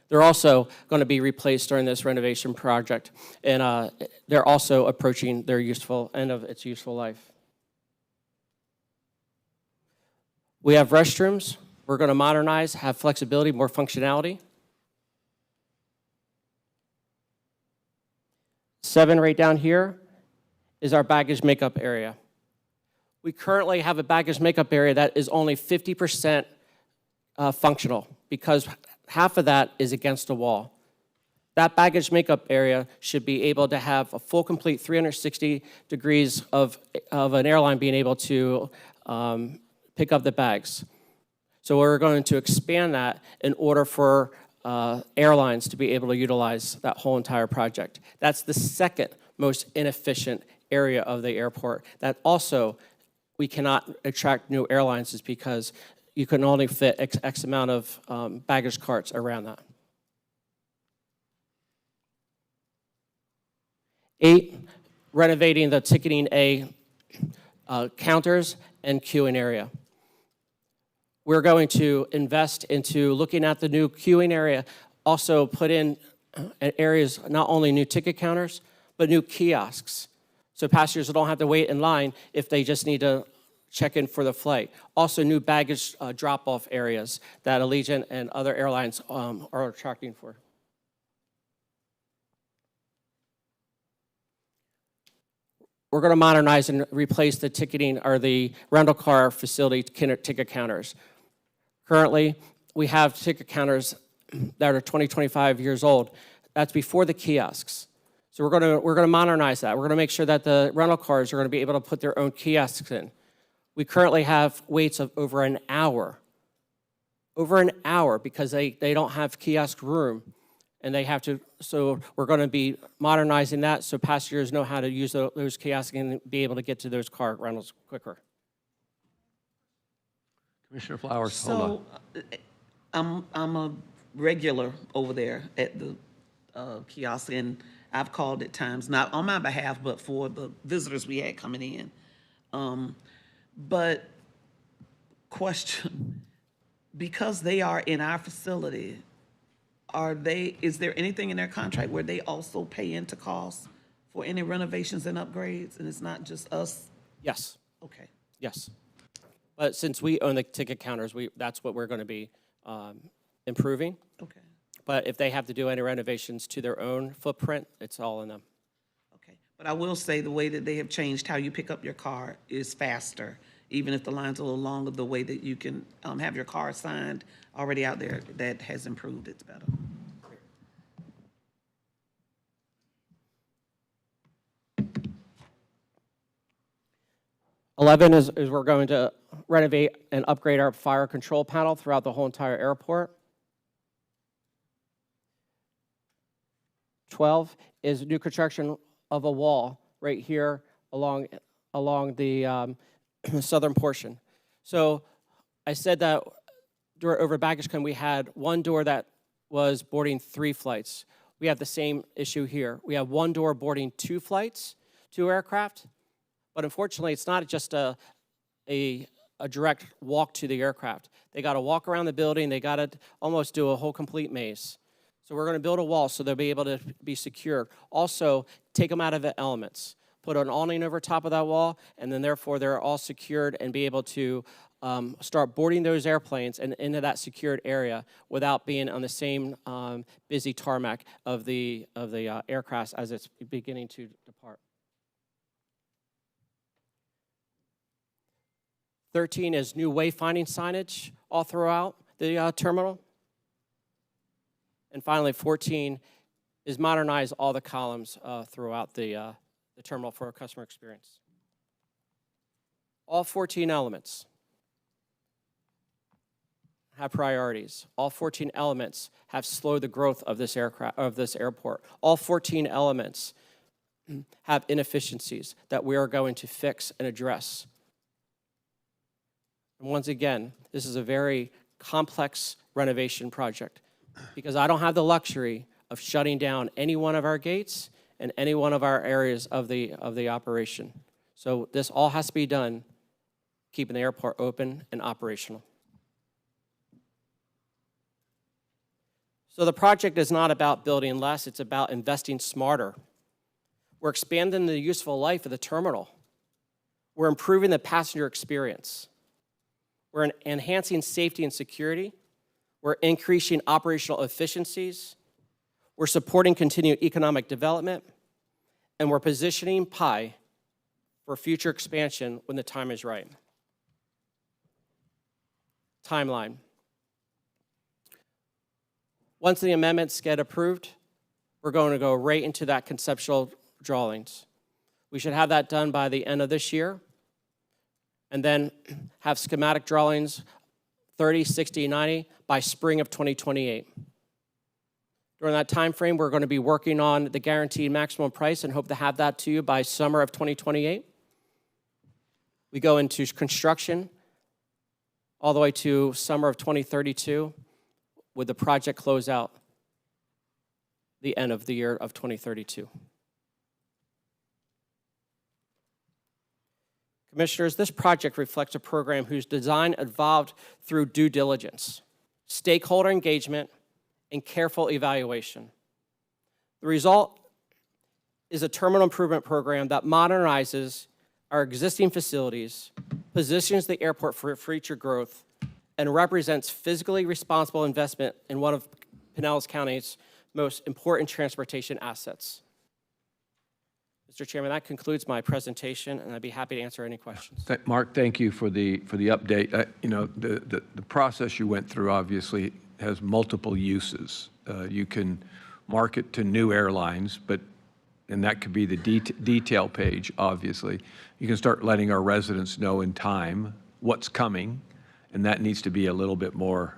They're also going to be replaced during this renovation project, and they're also approaching their useful end of its useful life. We have restrooms. We're going to modernize, have flexibility, more functionality. 7 right down here is our baggage makeup area. We currently have a baggage makeup area that is only 50% functional because half of that is against a wall. That baggage makeup area should be able to have a full, complete 360 degrees of an airline being able to pick up the bags. So we're going to expand that in order for airlines to be able to utilize that whole entire project. That's the second most inefficient area of the airport. That also, we cannot attract new airlines is because you can only fit X amount of baggage carts around that. 8, renovating the ticketing A counters and queuing area. We're going to invest into looking at the new queuing area, also put in areas, not only new ticket counters, but new kiosks. So passengers don't have to wait in line if they just need to check in for the flight. Also new baggage drop-off areas that Allegiant and other airlines are attracting for. We're going to modernize and replace the ticketing or the rental car facility ticket counters. Currently, we have ticket counters that are 20, 25 years old. That's before the kiosks. So we're going to modernize that. We're going to make sure that the rental cars are going to be able to put their own kiosks in. We currently have waits of over an hour because they don't have kiosk room, and they have to. So we're going to be modernizing that so passengers know how to use those kiosks and be able to get to those car rentals quicker. Commissioner Flowers, hold on. I'm a regular over there at the kiosk, and I've called at times, not on my behalf, but for the visitors we had coming in. But question, because they are in our facility, is there anything in their contract where they also pay into costs for any renovations and upgrades, and it's not just us? Yes. Okay. Yes. But since we own the ticket counters, that's what we're going to be improving. Okay. But if they have to do any renovations to their own footprint, it's all in them. Okay. But I will say the way that they have changed how you pick up your car is faster. Even if the line's a little longer, the way that you can have your car signed already out there, that has improved. It's better. 11 is we're going to renovate and upgrade our fire control panel throughout the whole entire airport. 12 is new construction of a wall right here along the southern portion. So I said that over baggage claim we had one door that was boarding 3 flights. We have the same issue here. We have one door boarding 2 flights, 2 aircraft. But unfortunately, it's not just a direct walk to the aircraft. They got to walk around the building. They got to almost do a whole complete maze. So we're going to build a wall so they'll be able to be secured. Also, take them out of the elements. Put an awning over top of that wall, and then therefore they're all secured and be able to start boarding those airplanes and into that secured area without being on the same busy tarmac of the aircraft as it's beginning to depart. 13 is new wayfinding signage all throughout the terminal. And finally, 14 is modernize all the columns throughout the terminal for a customer experience. All 14 elements have priorities. All 14 elements have slowed the growth of this airport. All 14 elements have inefficiencies that we are going to fix and address. And once again, this is a very complex renovation project because I don't have the luxury of shutting down any one of our gates and any one of our areas of the operation. So this all has to be done keeping the airport open and operational. So the project is not about building less, it's about investing smarter. We're expanding the useful life of the terminal. We're improving the passenger experience. We're enhancing safety and security. We're increasing operational efficiencies. We're supporting continued economic development. And we're positioning PI for future expansion when the time is right. Timeline. Once the amendments get approved, we're going to go right into that conceptual drawings. We should have that done by the end of this year, and then have schematic drawings 30, 60, 90 by spring of 2028. During that time frame, we're going to be working on the guaranteed maximum price and hope to have that to you by summer of 2028. We go into construction all the way to summer of 2032 with the project close out the end of the year of 2032. Commissioners, this project reflects a program whose design evolved through due diligence, stakeholder engagement, and careful evaluation. The result is a terminal improvement program that modernizes our existing facilities, positions the airport for future growth, and represents physically responsible investment in one of Pinellas County's most important transportation assets. Mr. Chairman, that concludes my presentation, and I'd be happy to answer any questions. Mark, thank you for the update. You know, the process you went through obviously has multiple uses. You can market to new airlines, and that could be the detail page, obviously. You can start letting our residents know in time what's coming, and that needs to be a little bit more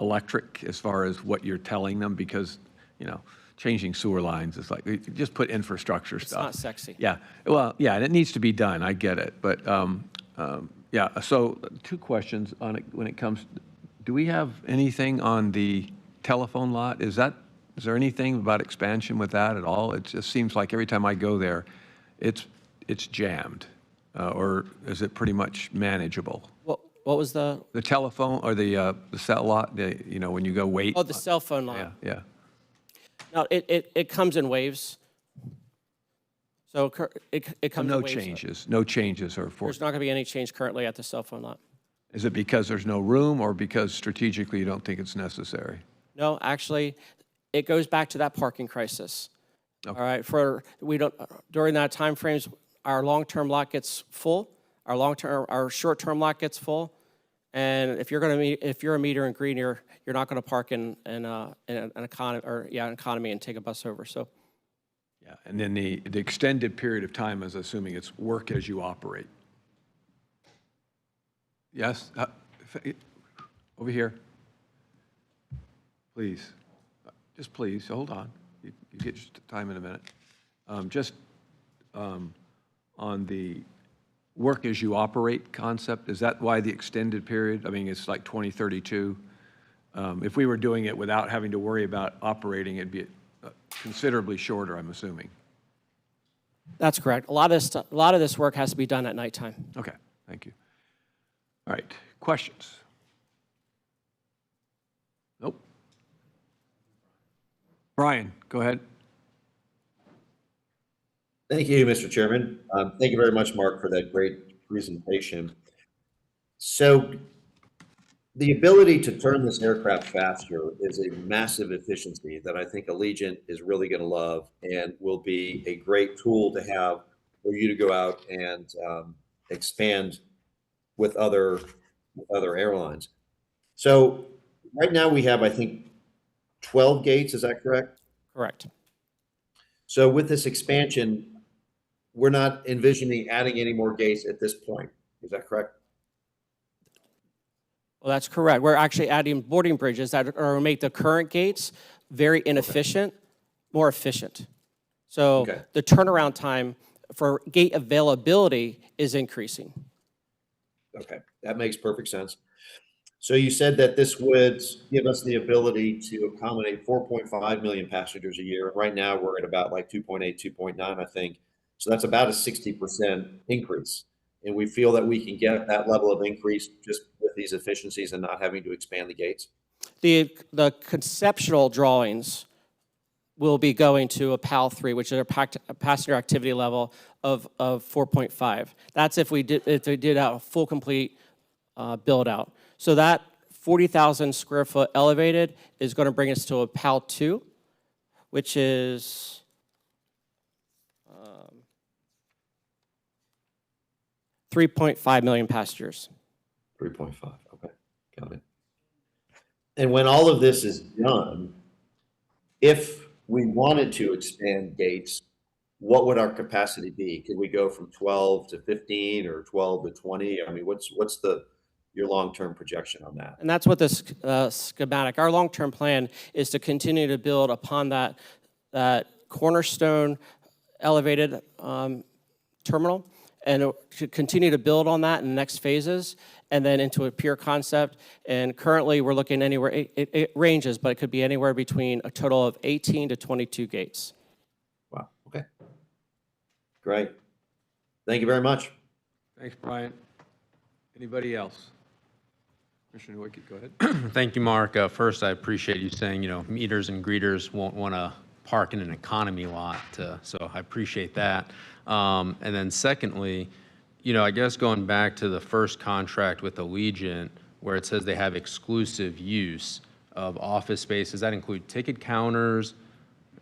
electric as far as what you're telling them, because, you know, changing sewer lines is like, just put infrastructure stuff. It's not sexy. Yeah, well, yeah, and it needs to be done, I get it, but, yeah, so 2 questions on it when it comes, do we have anything on the telephone lot? Is there anything about expansion with that at all? It just seems like every time I go there, it's jammed, or is it pretty much manageable? What was the? The telephone, or the cell lot, you know, when you go wait? Oh, the cell phone line. Yeah, yeah. No, it comes in waves. So it comes in No waves. changes, no changes are for, There's not going to be any change currently at the cell phone lot. is it because there's no room, or because strategically you don't think it's necessary? No, actually, it goes back to that parking crisis. Okay. All right, during that time frames, our long-term lot gets full, our short-term lot gets full, and if you're a meter in green, you're not going to park in an economy and take a bus over. So, Yeah, and then the extended period of time is assuming it's work as you operate. Yes, over here. Please, just please, hold on. You get your time in a minute. Just on the work as you operate concept, is that why the extended period? I mean, it's like 2032. If we were doing it without having to worry about operating, it'd be considerably shorter, I'm assuming. that's correct. A lot of this work has to be done at nighttime. Okay, thank you. All right, questions? Nope. Brian, go ahead. Thank you, Mr. Chairman. Thank you very much, Mark, for that great presentation. So the ability to turn this aircraft faster is a massive efficiency that I think Allegiant is really going to love, and will be a great tool to have for you to go out and expand with other airlines. So right now we have, I think, 12 gates. Is that correct? Correct. So with this expansion, we're not envisioning adding any more gates at this point. Is that correct? Well, that's correct. We're actually adding boarding bridges that are going to make the current gates very inefficient, more efficient. So Okay. the turnaround time for gate availability is increasing. Okay, that makes perfect sense. So you said that this would give us the ability to accommodate 4.5 million passengers a year. Right now, we're at about like 2.8, 2.9, I think. So that's about a 60% increase. And we feel that we can get that level of increase just with these efficiencies and not having to expand the gates. The conceptual drawings will be going to a PAL 3, which is a passenger activity level of 4.5. That's if they did a full complete build out. So that 40,000 square foot elevated is going to bring us to a PAL 2, which is 3.5 million passengers. 3.5, okay, got it. And when all of this is done, if we wanted to expand gates, what would our capacity be? Could we go from 12 to 15 or 12 to 20? I mean, what's your long-term projection on that? And that's what this schematic, our long-term plan is to continue to build upon that cornerstone elevated terminal, and to continue to build on that in the next phases, and then into a pure concept. And currently, we're looking anywhere, it ranges, but it could be anywhere between a total of 18 to 22 gates. Wow, okay. Great. Thank you very much. Thanks, Brian. Anybody else? Commissioner Nowicki, go ahead. Thank you, Mark. First, I appreciate you saying, meters and greeters won't want to park in an economy lot, so I appreciate that. And then secondly, I guess going back to the first contract with Allegiant, where it says they have exclusive use of office space, does that include ticket counters?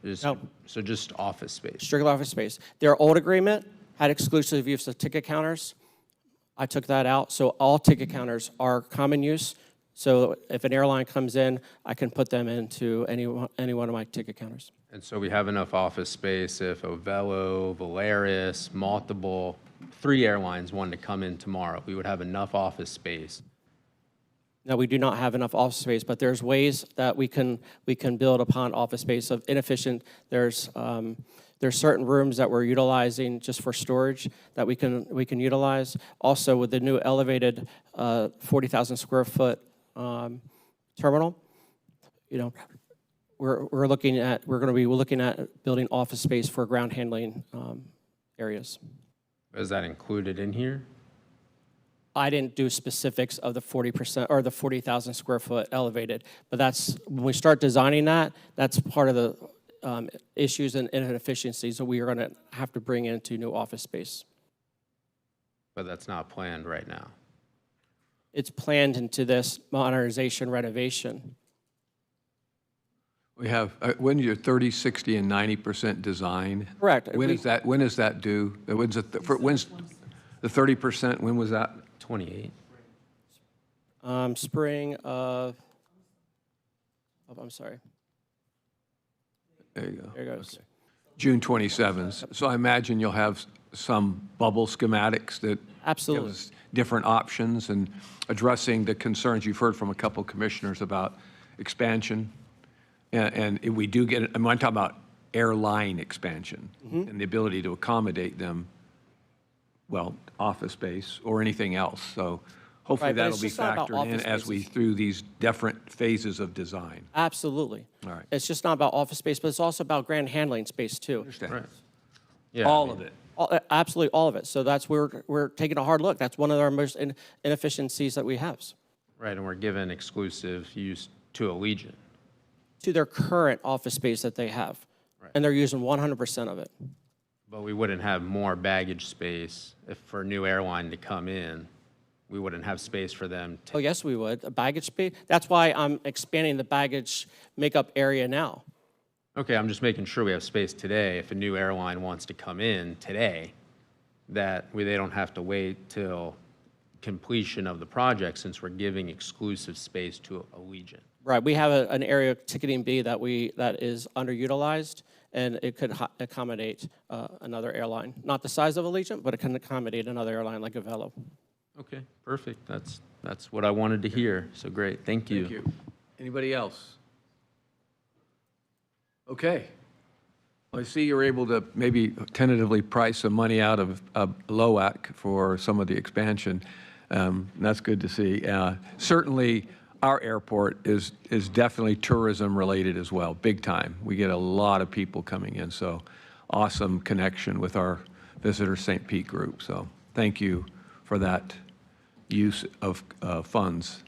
No. So just office space? Strictly office space. Their old agreement had exclusive use of ticket counters. I took that out, so all ticket counters are common use. So if an airline comes in, I can put them into any one of my ticket counters. And so we have enough office space if Ovelo, Volaris, multiple, 3 airlines wanted to come in tomorrow. We would have enough office space. No, we do not have enough office space, but there's ways that we can build upon office space of inefficient. There's certain rooms that we're utilizing just for storage that we can utilize. Also, with the new elevated 40,000 square foot terminal, we're going to be looking at building office space for ground handling areas. Is that included in here? I didn't do specifics of the 40% or the 40,000 square foot elevated, but that's when we start designing that, that's part of the issues and inefficiencies that we are going to have to bring into new office space. But that's not planned right now. It's planned into this modernization renovation. We have, when you're 30, 60, and 90% design? Correct. When is that due? When's the 30%, when was that? 28. Spring of, I'm sorry. There you go. There you go. June 27th. So I imagine you'll have some bubble schematics that Absolutely. give us different options and addressing the concerns you've heard from a couple commissioners about expansion. And if we do get, I'm talking about airline expansion and the ability to accommodate them, well, office space or anything else. So hopefully Right, but that'll it's be just not about factored in office as we spaces. through these different phases of design. Absolutely. All right. It's just not about office space, but it's also about grand handling space too. Understand? Right. Yeah, All of it. Absolutely all of it. So that's where we're taking a hard look. That's one of our most inefficiencies that we have. Right, and we're given exclusive use to Allegiant. To their current office space that they have. Right. And they're using 100% of it. But we wouldn't have more baggage space if for a new airline to come in. We wouldn't have space for them Oh, to. yes, we would. A baggage space. That's why I'm expanding the baggage makeup area now. Okay, I'm just making sure we have space today. If a new airline wants to come in today, that they don't have to wait till completion of the project since we're giving exclusive space to Allegiant. Right. We have an area ticketing B that is underutilized, and it could accommodate another airline. Not the size of Allegiant, but it can accommodate another airline like Avelo. Okay, perfect. That's what I wanted to hear. So great. Thank you. Thank you. Anybody else? Okay. Well, I see you're able to maybe tentatively price some money out of LOAC for some of the expansion. That's good to see. Certainly, our airport is definitely tourism related as well, big time. We get a lot of people coming in, so awesome connection with our Visitor St. Pete group. So thank you for that use of funds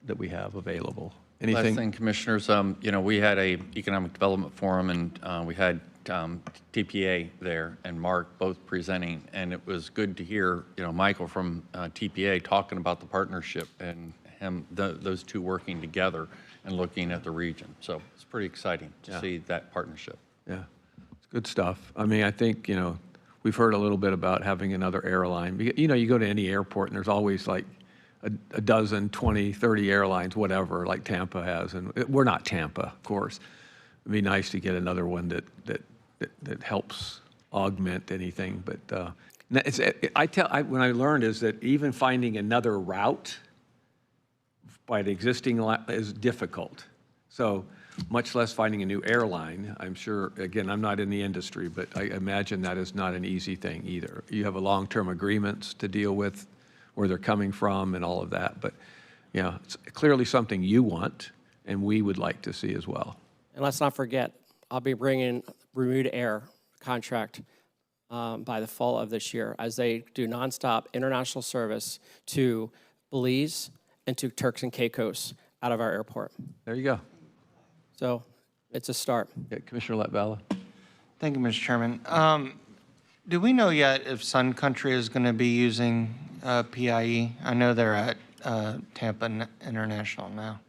that we have available. Last Anything? thing, Commissioners, we had a Economic Development Forum, and we had TPA there and Mark both presenting, and it was good to hear, Michael from TPA talking about the partnership and those two working together and looking at the region. So it's pretty exciting to see that partnership. Yeah, it's good stuff. I mean, I think, we've heard a little bit about having another airline. You go to any airport and there's always like a dozen, 20, 30 airlines, whatever, like Tampa has. And we're not Tampa, of course. It'd be nice to get another one that helps augment anything. But when I learned is that even finding another route by the existing line is difficult. So much less finding a new airline. I'm sure, again, I'm not in the industry, but I imagine that is not an easy thing either. You have a long-term agreements to deal with, where they're coming from and all of that. But, it's clearly something you want and we would like to see as well. And let's not forget, I'll be bringing Bermuda Air contract by the fall of this year as they do nonstop international service to Belize and to Turks and Caicos out of our airport. There you go. So it's a start. Yeah, Commissioner Latvala. Thank you, Mr. Chairman. Do we know yet if Sun Country is going to be using PIE? I know they're at Tampa International now.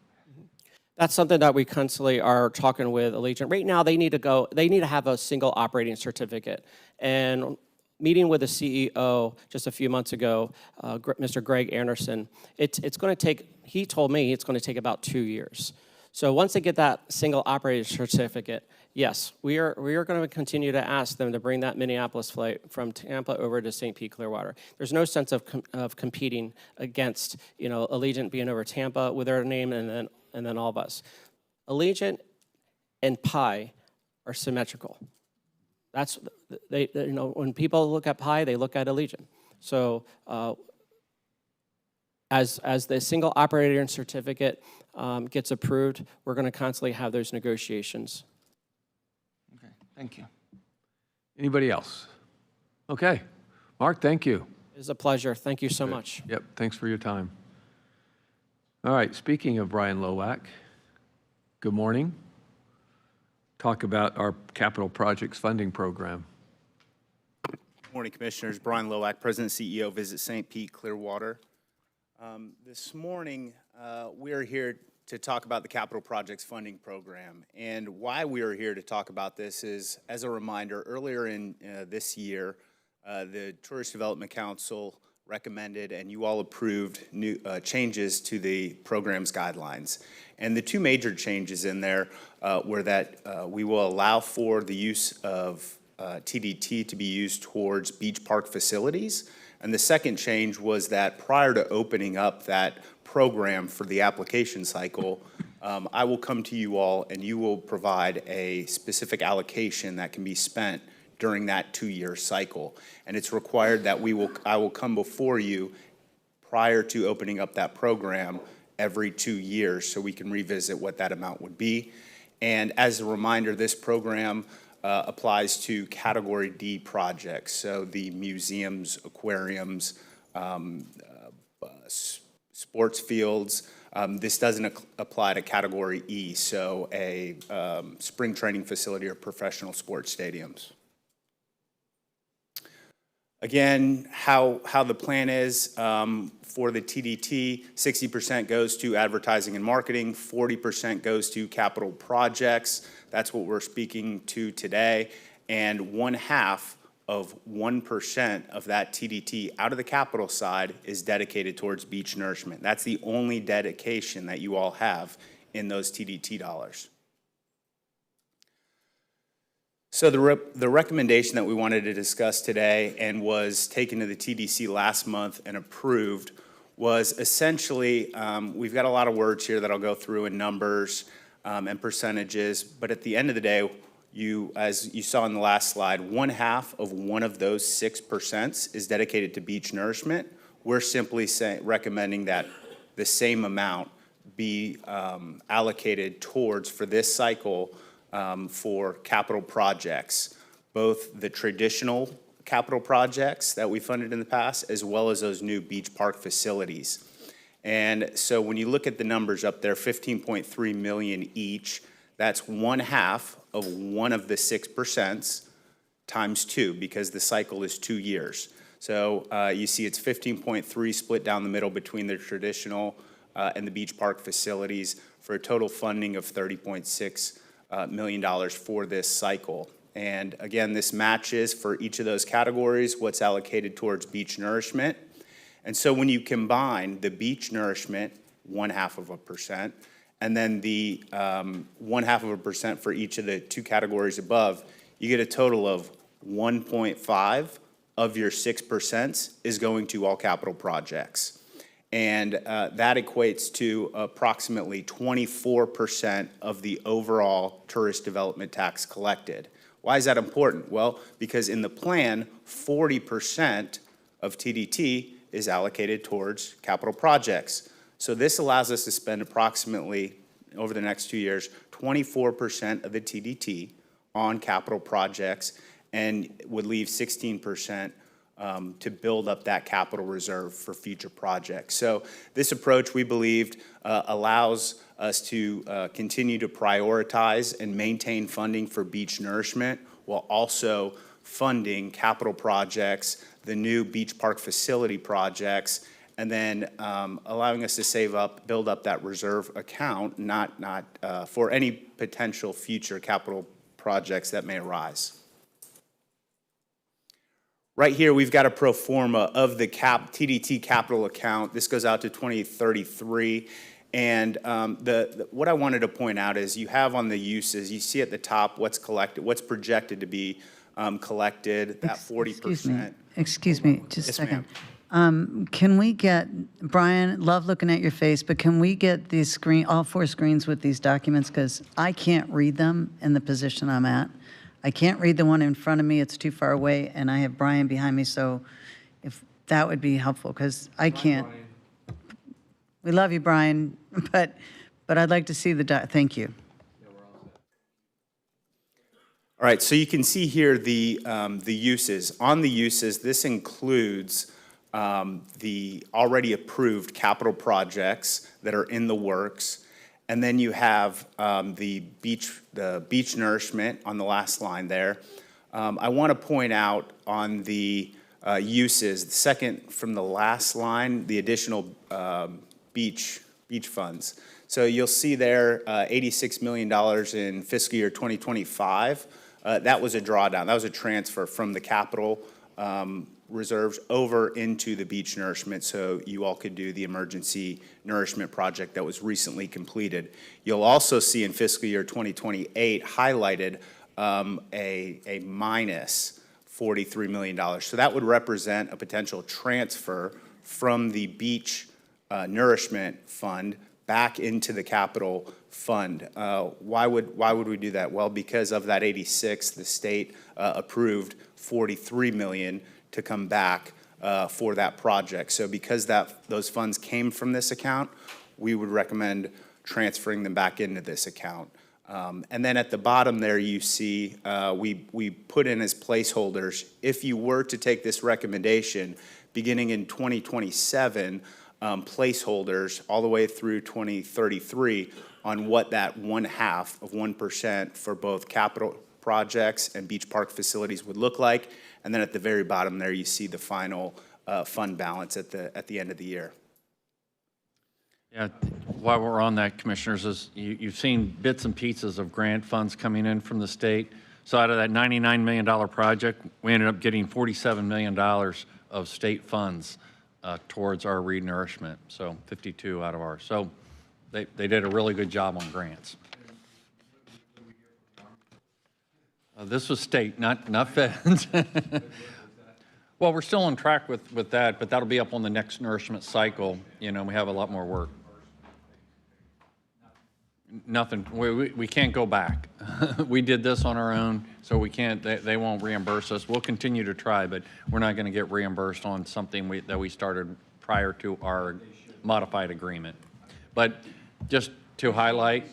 That's something that we constantly are talking with Allegiant. Right now, they need to have a single operating certificate. And meeting with the CEO just a few months ago, Mr. Greg Anderson, it's going to take, he told me it's going to take about 2 years. So once they get that single operating certificate, yes, we are going to continue to ask them to bring that Minneapolis flight from Tampa over to St. Pete Clearwater. There's no sense of competing against, Allegiant being over Tampa with their name and then all of us. Allegiant and PI are symmetrical. That's when people look at PI, they look at Allegiant. So as the single operator certificate gets approved, we're going to constantly have those negotiations. Okay, thank you. Anybody else? Okay. Mark, thank you. It is a pleasure. Thank you so much. Yep, thanks for your time. All right, speaking of Brian Lowak, good morning. Talk about our capital projects funding program. Good morning, Commissioners. Brian Lowak, President and CEO, Visit St. Pete Clearwater. This morning, we are here to talk about the capital projects funding program. And why we are here to talk about this is, as a reminder, earlier in this year, the Tourist Development Council recommended and you all approved new changes to the program's guidelines. And the two major changes in there were that we will allow for the use of TDT to be used towards beach park facilities. And the second change was that prior to opening up that program for the application cycle, I will come to you all and you will provide a specific allocation that can be spent during that 2-year cycle. And it's required that I will come before you prior to opening up that program every 2 years so we can revisit what that amount would be. And as a reminder, this program applies to Category D projects, so the museums, aquariums, sports fields. This doesn't apply to Category E, so a spring training facility or professional sports stadiums. Again, how the plan is for the TDT, 60% goes to advertising and marketing, 40% goes to capital projects. That's what we're speaking to today. And 1/2 of 1% of that TDT out of the capital side is dedicated towards beach nourishment. That's the only dedication that you all have in those TDT dollars. So the recommendation that we wanted to discuss today and was taken to the TDC last month and approved was essentially, we've got a lot of words here that I'll go through in numbers and percentages, but at the end of the day, as you saw in the last slide, 1/2 of one of those 6% is dedicated to beach nourishment. We're simply recommending that the same amount be allocated towards, for this cycle, for capital projects, both the traditional capital projects that we funded in the past, as well as those new beach park facilities. And so when you look at the numbers up there, 15.3 million each, that's 1/2 of one of the 6% times 2, because the cycle is 2 years. So you see it's 15.3 split down the middle between the traditional and the beach park facilities for a total funding of $30.6 million for this cycle. And again, this matches for each of those categories what's allocated towards beach nourishment. And so when you combine the beach nourishment, 1/2%, and then the 1/2% for each of the two categories above, you get a total of 1.5 of your 6% is going to all capital projects. And that equates to approximately 24% of the overall tourist development tax collected. Why is that important? Well, because in the plan, 40% of TDT is allocated towards capital projects. So this allows us to spend approximately, over the next 2 years, 24% of the TDT on capital projects. and would leave 16% to build up that capital reserve for future projects. So this approach, we believed, allows us to continue to prioritize and maintain funding for beach nourishment while also funding capital projects, the new beach park facility projects, and then allowing us to build up that reserve account, not for any potential future capital projects that may arise. Right here, we've got a pro forma of the TDT capital account. This goes out to 2033. And what I wanted to point out is you have on the uses, you see at the top what's collected, what's projected to be collected, that 40%. Excuse me, just a Yes, second. ma'am. Can we get, Brian, love looking at your face, but can we get these all 4 screens with these documents? Because I can't read them in the position I'm at. I can't read the one in front of me, it's too far away, and I have Brian behind me, so if that would be helpful, because I can't. We love you, Brian, but I'd like to see thank you. All right, so you can see here the uses. On the uses, this includes the already approved capital projects that are in the works. And then you have the beach nourishment on the last line there. I want to point out on the uses, the second from the last line, the additional beach funds. So you'll see there $86 million in fiscal year 2025. That was a drawdown. That was a transfer from the capital reserves over into the beach nourishment so you all could do the emergency nourishment project that was recently completed. You'll also see in fiscal year 2028 highlighted a minus $43 million. So that would represent a potential transfer from the beach nourishment fund back into the capital fund. Why would we do that? Well, because of that 86, the state approved $43 million to come back for that project. So because those funds came from this account, we would recommend transferring them back into this account. And then at the bottom there, you see we put in as placeholders, if you were to take this recommendation, beginning in 2027, placeholders all the way through 2033 on what that 0.5% for both capital projects and beach park facilities would look like. And then at the very bottom there, you see the final fund balance at the end of the year. Yeah, while we're on that, Commissioners, is you've seen bits and pieces of grant funds coming in from the state. So out of that $99 million project, we ended up getting $47 million of state funds towards our re-nourishment, so 52 out of ours. So they did a really good job on grants. This was state, not feds. Well, we're still on track with that, but that'll be up on the next nourishment cycle. You know, we have a lot more work. Nothing, we can't go back. We did this on our own, so we can't, they won't reimburse us. We'll continue to try, but we're not gonna get reimbursed on something that we started prior to our modified agreement. But just to highlight.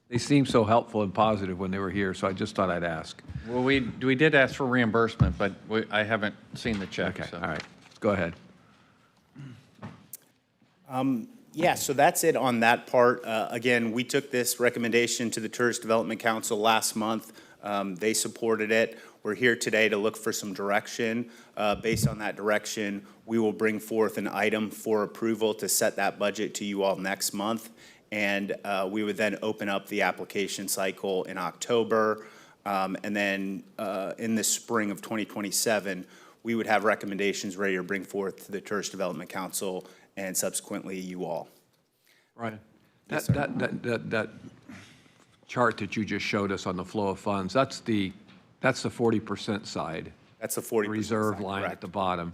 They seemed so helpful and positive when they were here, so I just thought I'd ask. Well, we did ask for reimbursement, but I haven't seen the check. Okay, So. all right, go ahead. Yeah, so that's it on that part. Again, we took this recommendation to the Tourist Development Council last month. They supported it. We're here today to look for some direction. Based on that direction, we will bring forth an item for approval to set that budget to you all next month. And we would then open up the application cycle in October. And then in the spring of 2027, we would have recommendations ready to bring forth to the Tourist Development Council and subsequently you all. Right. Yes, That chart that you just showed us on the flow of funds, that's the 40% side. That's the 40% reserve side, line at correct. the bottom.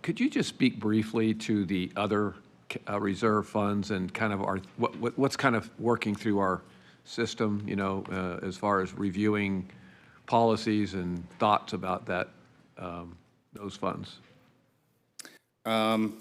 Could you just speak briefly to the other reserve funds and kind of what's kind of working through our system, you know, as far as reviewing policies and thoughts about that, those funds?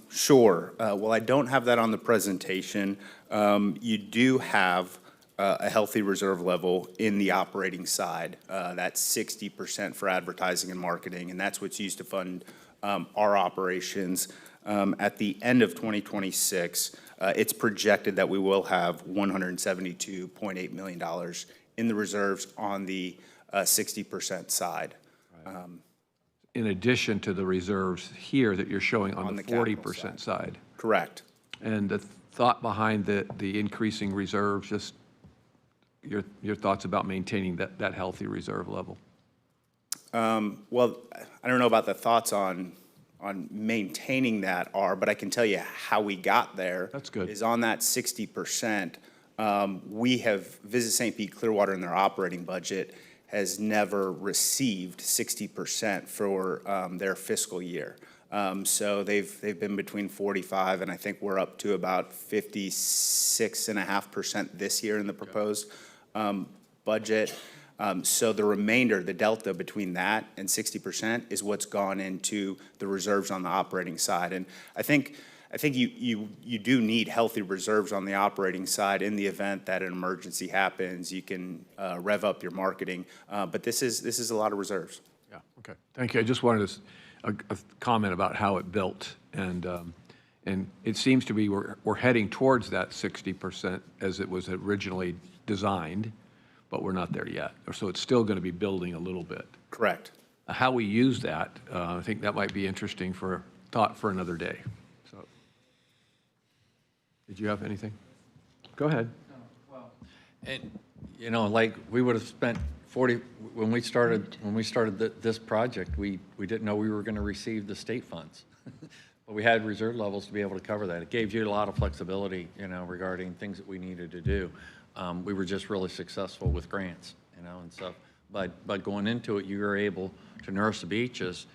Sure. Well, I don't have that on the presentation. You do have a healthy reserve level in the operating side. That's 60% for advertising and marketing, and that's what's used to fund our operations. At the end of 2026, it's projected that we will have $172.8 million in the reserves on the 60% side. In addition to the reserves here that you're showing on the capital 40% side. Correct. And the thought behind the increasing reserves, just your thoughts about maintaining that healthy reserve level? Well, I don't know about the thoughts on maintaining that but I can tell you how we got there. That's good. Is on that 60%. We have, Visit St. Pete Clearwater in their operating budget has never received 60% for their fiscal year. So they've been between 45 and I think we're up to about 56.5% this year in the proposed budget. So the remainder, the delta between that and 60% is what's gone into the reserves on the operating side. And I think you do need healthy reserves on the operating side in the event that an emergency happens. You can rev up your marketing, but this is a lot of reserves. Yeah, okay. Thank you. I just wanted a comment about how it built. And it seems to be we're heading towards that 60% as it was originally designed, but we're not there yet. So it's still going to be building a little bit. Correct. How we use that, I think that might be interesting for thought for another day. So, did you have anything? Go ahead. And, like, we would have spent 40, when we started this project, we didn't know we were going to receive the state funds. But we had reserve levels to be able to cover that. It gave you a lot of flexibility, regarding things that we needed to do. We were just really successful with grants, and stuff. But going into it, you were able to nurse the beaches,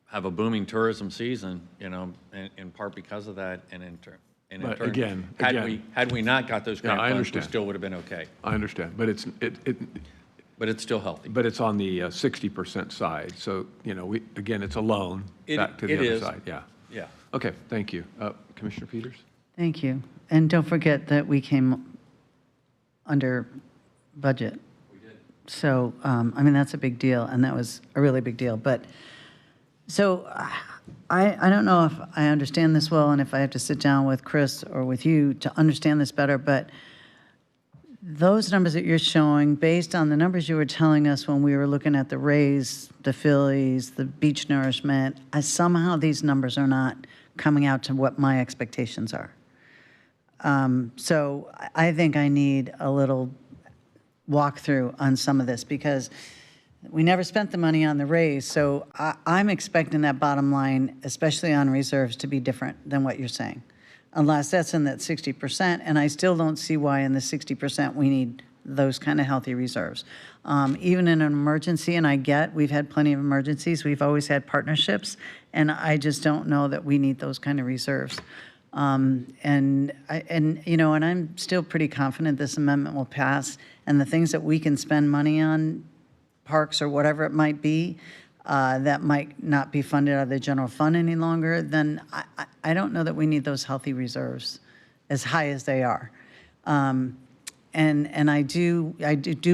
have a booming tourism season, in part because of that, and in turn. But again, had we not got those grant I funds, we understand. still would have been okay. I understand, but But it's still healthy. but it's on the 60% side. So, again, it's a loan back to the It other is. side. Yeah. Yeah. Okay, thank you. Commissioner Peters? Thank you. And don't forget that we came under budget. We did. So, that's a big deal, and that was a really big deal. But, so, I don't know if I understand this well, and if I have to sit down with Chris or with you to understand this better, but those numbers that you're showing, based on the numbers you were telling us when we were looking at the rays, the fillies, the beach nourishment, somehow these numbers are not coming out to what my expectations are. So I think I need a little walkthrough on some of this, because we never spent the money on the raise. So I'm expecting that bottom line, especially on reserves, to be different than what you're saying, unless that's in that 60%. And I still don't see why in the 60% we need those kind of healthy reserves. Even in an emergency, and we've had plenty of emergencies, we've always had partnerships, and I just don't know that we need those kind of reserves. And I'm still pretty confident this amendment will pass, and the things that we can spend money on, parks or whatever it might be, that might not be funded out of the general fund any longer, then I don't know that we need those healthy reserves as high as they are. And I do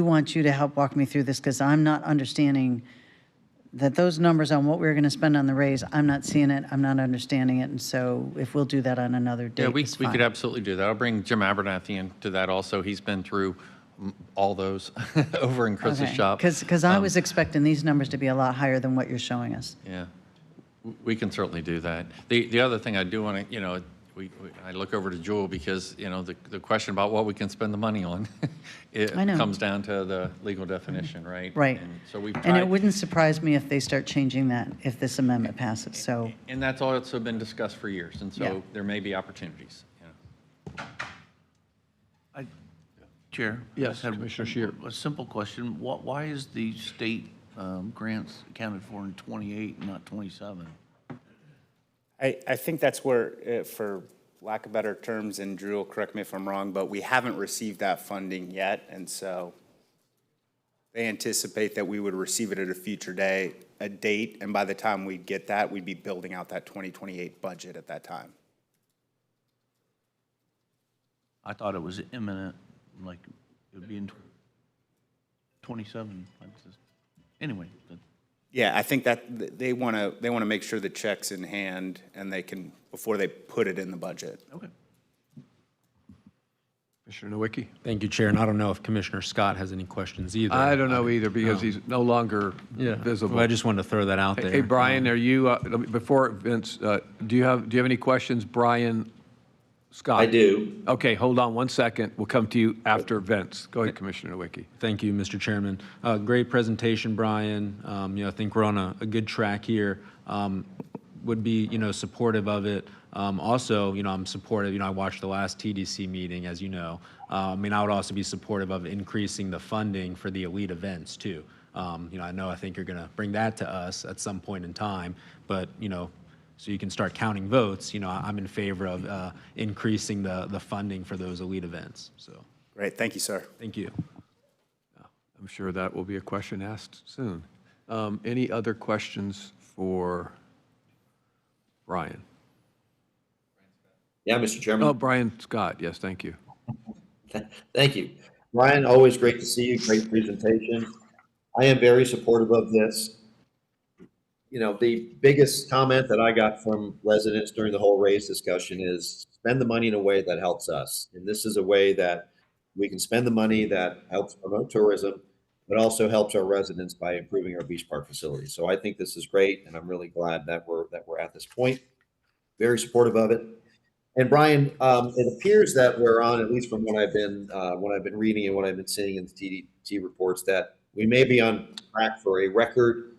want you to help walk me through this, because I'm not understanding that those numbers on what we're going to spend on the raise, I'm not seeing it, I'm not understanding it, and so if we'll do that on another date, Yeah, we it's could fine. absolutely do that. I'll bring Jim Abernathy into that also. He's been through all those over in Chris's shop. Because I was expecting these numbers to be a lot higher than what you're showing us. Yeah, we can certainly do that. The other thing I do want to, I look over to Jewel, because, the question about what we can spend the money on, it I know. comes down to the legal definition, right? Right. And so we've And it tried, wouldn't surprise me if they start changing that, if this amendment passes, so. and that's also been discussed for years, and Yeah. so there may be opportunities. Chair? Yes, I just had Commissioner Scheer. A simple question. Why is the state grants accounted for in 28 and not 27? I think that's where, for lack of better terms, and Drew will correct me if I'm wrong, but we haven't received that funding yet, and so they anticipate that we would receive it at a future date, and by the time we get that, we'd be building out that 2028 budget at that time. I thought it was imminent. like, it would be in 27. Anyway, Yeah, I think that they want to make sure the check's in hand and they can, before they put it in the budget. okay. Commissioner Nowicki? Thank you, Chair, and I don't know if Commissioner Scott has any questions either. I don't know either because he's no longer Yeah, visible. well, I just wanted to throw that out there. Hey, Brian, are you, before Vince, do you have any questions, Brian Scott? I do. Okay, hold on one second. We'll come to you after Vince. Go ahead, Commissioner Nowicki. Thank you, Mr. Chairman. Great presentation, Brian. I think we're on a good track here. Would be, supportive of it. Also, I'm supportive, I watched the last TDC meeting, as you know. I would also be supportive of increasing the funding for the elite events too. I think you're going to bring that to us at some point in time, but, so you can start counting votes, I'm in favor of increasing the funding for those elite events, so. Great, thank you, sir. Thank you. I'm sure that will be a question asked soon. Any other questions for Brian? Yeah, Mr. Chairman. Oh, Brian Scott, yes, thank you. Thank you. Ryan, always great to see you. Great presentation. I am very supportive of this. The biggest comment that I got from residents during the whole raise discussion is spend the money in a way that helps us. And this is a way that we can spend the money that helps promote tourism, but also helps our residents by improving our beach park facilities. So I think this is great, and I'm really glad that we're at this point. Very supportive of it. And Brian, it appears that we're on, at least from what I've been reading and what I've been seeing in the TDT reports, that we may be on track for a record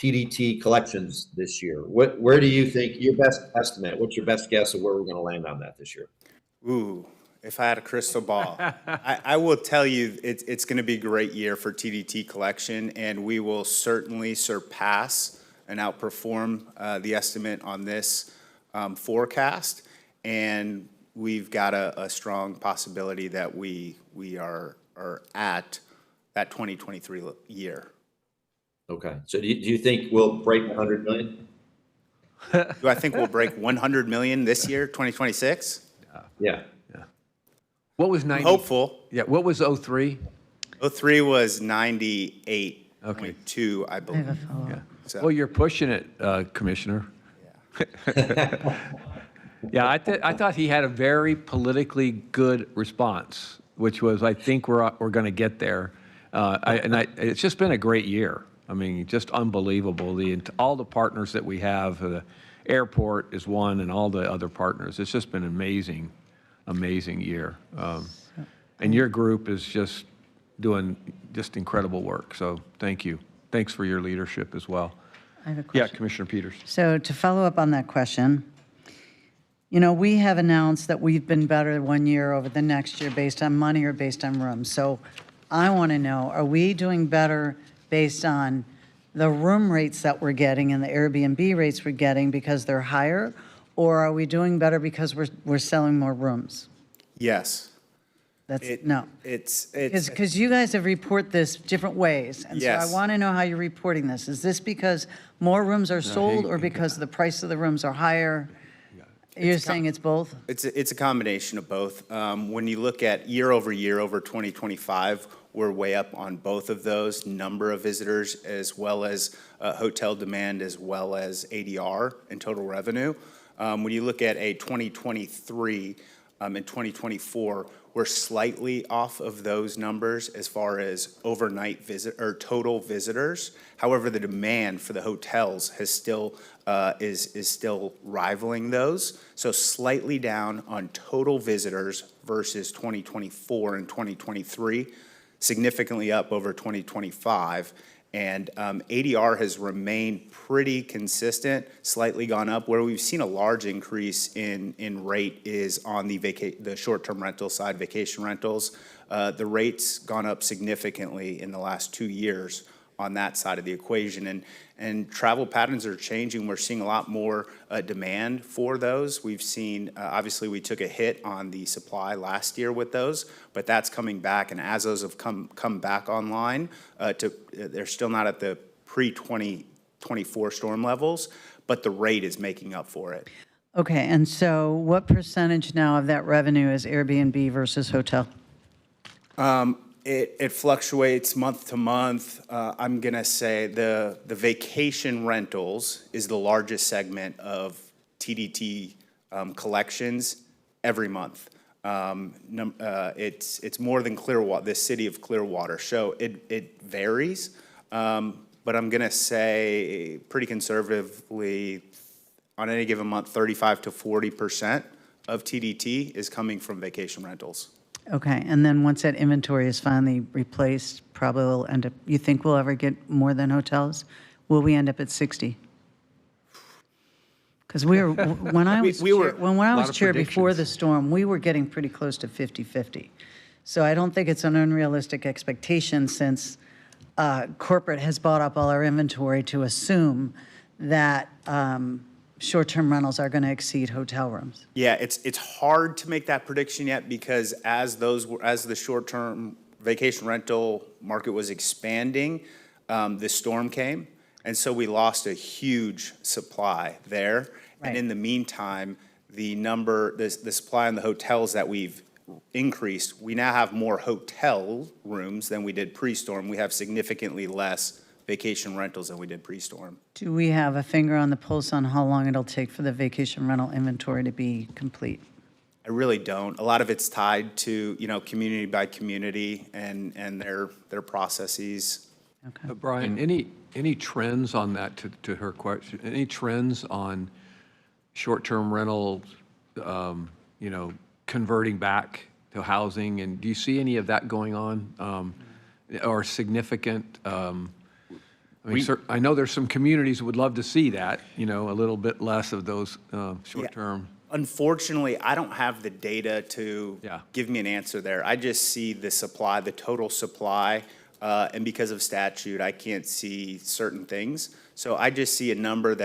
TDT collections this year. Where do you think, your best estimate, what's your best guess of where we're going to land on that this year? Ooh, if I had a crystal ball, I will tell you it's going to be a great year for TDT collection, and we will certainly surpass and outperform the estimate on this forecast. And we've got a strong possibility that we are at that 2023 year. Okay. So do you think we'll break 100 million? Do I think we'll break 100 million this year, 2026? Yeah. What was 90? Hopeful. Yeah, what was 03? 03 was 98.2, I I believe. have a follow-up. Yeah. So- Well, you're pushing it, Commissioner. Yeah, I thought he had a very politically good response, which was, I think we're going to get there. It's just been a great year. I mean, just unbelievable. All the partners that we have, the airport is one, and all the other partners. It's just been an amazing year. And your group is just doing just incredible work. So thank you. Thanks for your leadership as well. I have a Yeah, question. Commissioner Peters. So to follow up on that question, we have announced that we've been better one year over the next year based on money or based on rooms. So I want to know, are we doing better based on the room rates that we're getting and the Airbnb rates we're getting because they're higher? Or are we doing better because we're selling more rooms? Yes. No. It's Because you guys have reported this different ways. And so Yes. I want to know how you're reporting this. Is this because more rooms are sold or because the price of the rooms are higher? You're saying it's both? It's a combination of both. When you look at year over 2025, we're way up on both of those, number of visitors as well as hotel demand as well as ADR and total revenue. When you look at a 2023 and 2024, we're slightly off of those numbers as far as overnight visit or total visitors. However, the demand for the hotels has still is still rivaling those. So slightly down on total visitors versus 2024 and 2023, significantly up over 2025. And ADR has remained pretty consistent, slightly gone up. Where we've seen a large increase in rate is on the short-term rental side, vacation rentals. The rate's gone up significantly in the last 2 years on that side of the equation. And travel patterns are changing. We're seeing a lot more demand for those. We've seen, obviously, we took a hit on the supply last year with those, but that's coming back. And as those have come back online, they're still not at the pre-2024 storm levels, but the rate is making up for it. Okay, and so what percentage now of that revenue is Airbnb versus hotel? It fluctuates month to month. I'm going to say the vacation rentals is the largest segment of TDT collections every month. It's more than Clearwater, the city of Clearwater. So it varies, but I'm going to say pretty conservatively, on any given month, 35 to 40% of TDT is coming from vacation rentals. Okay, and then once that inventory is finally replaced, probably will end up, you think we'll ever get more than hotels? Will we end up at 60? Because we were, when I was, We were- when I lot was of chair before the predictions. storm, we were getting pretty close to 50/50. So I don't think it's an unrealistic expectation since corporate has bought up all our inventory to assume that short-term rentals are going to exceed hotel rooms. Yeah, it's hard to make that prediction yet because as the short-term vacation rental market was expanding, the storm came, and so we lost a huge supply there. And in Right. the meantime, the supply in the hotels that we've increased, we now have more hotel rooms than we did pre-storm. We have significantly less vacation rentals than we did pre-storm. Do we have a finger on the pulse on how long it'll take for the vacation rental inventory to be complete? I really don't. A lot of it's tied to, community by community and their processes. Okay. Brian, any trends on that, to her question, any trends on short-term rentals, converting back to housing? And do you see any of that going on or significant? I know there's some communities that would love to see that, a little bit less of those short-term. Unfortunately, I don't have the data to Yeah. give me an answer there. I just see the supply, the total supply, and because of statute, I can't see certain things. So I just see a number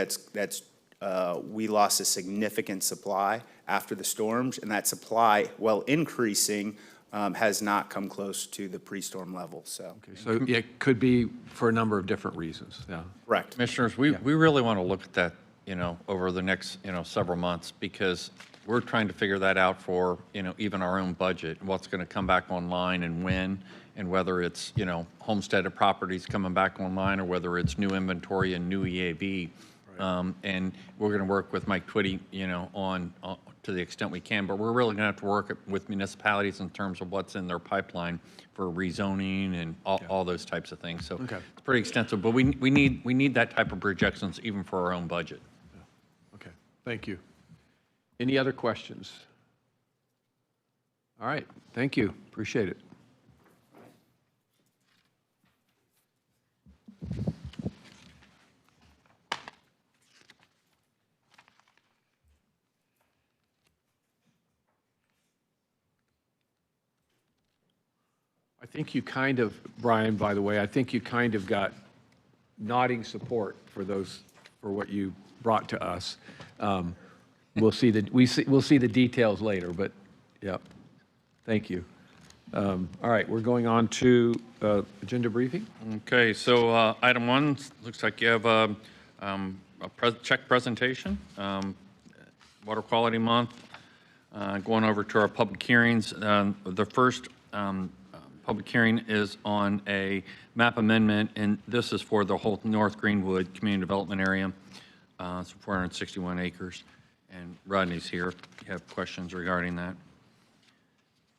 we lost a significant supply after the storms, and that supply, while increasing, has not come close to the pre-storm level, so. So it could be for a number of different reasons, yeah. Correct. Commissioners, we really want to look at that, over the next, several months, because we're trying to figure that out for, even our own budget, what's going to come back online and when, and whether it's, homesteaded properties coming back online, or whether it's new inventory and new EAV. And we're going to work with Mike Twitty, on to the extent we can, but we're really going to have to work with municipalities in terms of what's in their pipeline for rezoning and all those types of things. So Okay. it's pretty extensive, but we need that type of projections even for our own budget. Okay, thank you. Any other questions? All right, thank you, appreciate it. I think you kind of, Brian, by the way, I think you kind of got nodding support for what you brought to us. We'll see the details later, but, yeah, thank you. All right, we're going on to agenda briefing. Okay, so item one, looks like you have a check presentation, Water Quality Month. Going over to our public hearings, the first public hearing is on a map amendment, and this is for the whole North Greenwood Community Development Area. It's 461 acres, and Rodney's here if you have questions regarding that.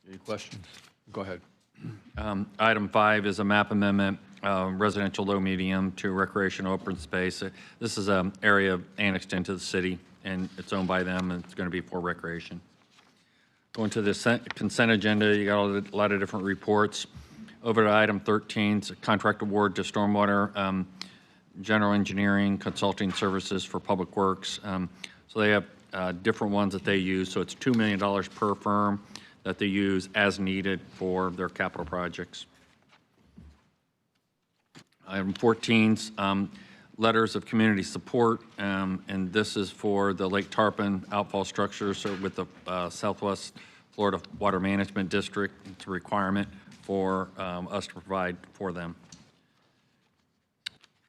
Any questions? Go ahead. Item 5 is a map amendment, residential low medium to recreational open space. This is an area annexed into the city, and it's owned by them, and it's going to be for recreation. Going to the consent agenda, you got a lot of different reports. Over to item 13, it's a contract award to Stormwater General Engineering Consulting Services for Public Works. So they have different ones that they use. So it's $2 million per firm that they use as needed for their capital projects. Item 14's letters of community support, and this is for the Lake Tarpon outfall structures with the Southwest Florida Water Management District. It's a requirement for us to provide for them.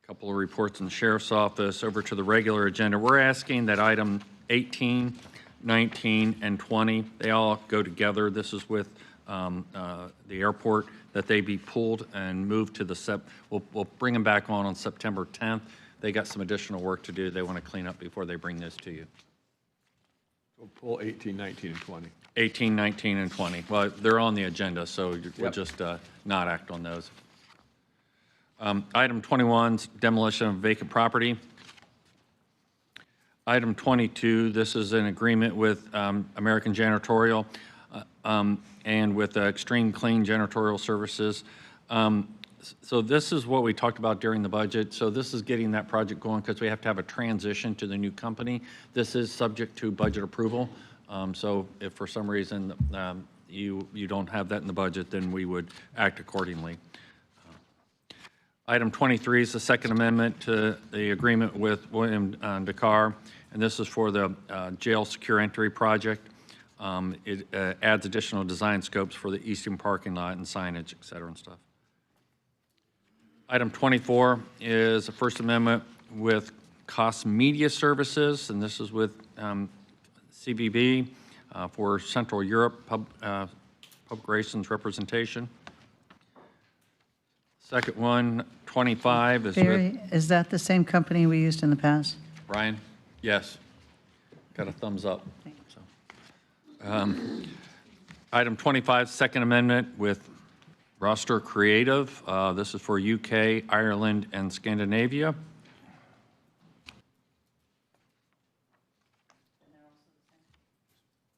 A couple of reports in the Sheriff's Office. Over to the regular agenda, we're asking that item 18, 19, and 20, they all go together. This is with the airport, that they be pulled and moved to we'll bring them back on September 10th. They got some additional work to do they want to clean up before they bring this to you. We'll pull 18, 19, and 20. 18, 19, and 20. Well, they're on the agenda, so we'll Yep. just not act on those. Item 21 's demolition of vacant property. Item 22, this is an agreement with American Janitorial and with Extreme Clean Janitorial Services. So this is what we talked about during the budget. So this is getting that project going because we have to have a transition to the new company. This is subject to budget approval. So if for some reason you don't have that in the budget, then we would act accordingly. Item 23 is the Second Amendment to the agreement with William Dakar, and this is for the jail secure entry project. It adds additional design scopes for the eastern parking lot and signage, et cetera, and stuff. Item 24 is a First Amendment with Cost Media Services, and this is with CBB for Central Europe Public Relations Representation. Second one, 25, is with Barry, is that the same company we used in the past? Brian. Yes. Got a thumbs up. So, item 25, Second Amendment with Roster Creative. This is for UK, Ireland, and Scandinavia.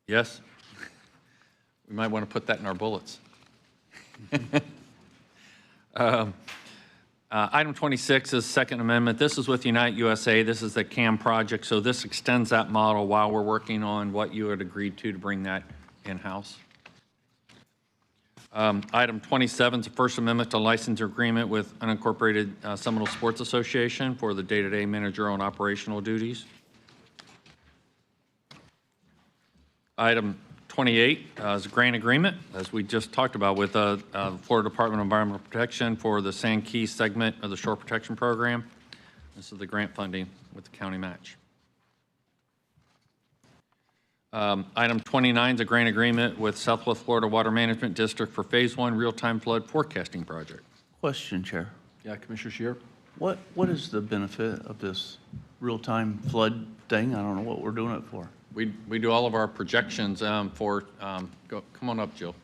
Yes. We might want to put that in our bullets. Item 26 is Second Amendment. This is with Unite USA. This is the CAM project, so this extends that model while we're working on what you had agreed to bring that in-house. Item 27 is the First Amendment to license agreement with unincorporated Seminole Sports Association for the day-to-day managerial and operational duties. Item 28 is a grant agreement, as we just talked about, with the Florida Department of Environmental Protection for the Sand Key segment of the Shore Protection Program. This is the grant funding with the county match. Item 29 is a grant agreement with Southwest Florida Water Management District for Phase 1 real-time flood forecasting project. Question, Chair. Yeah, Commissioner Scheer? What is the benefit of this real-time flood thing? I don't know what we're doing it for. We do all of our projections come on up, Jill.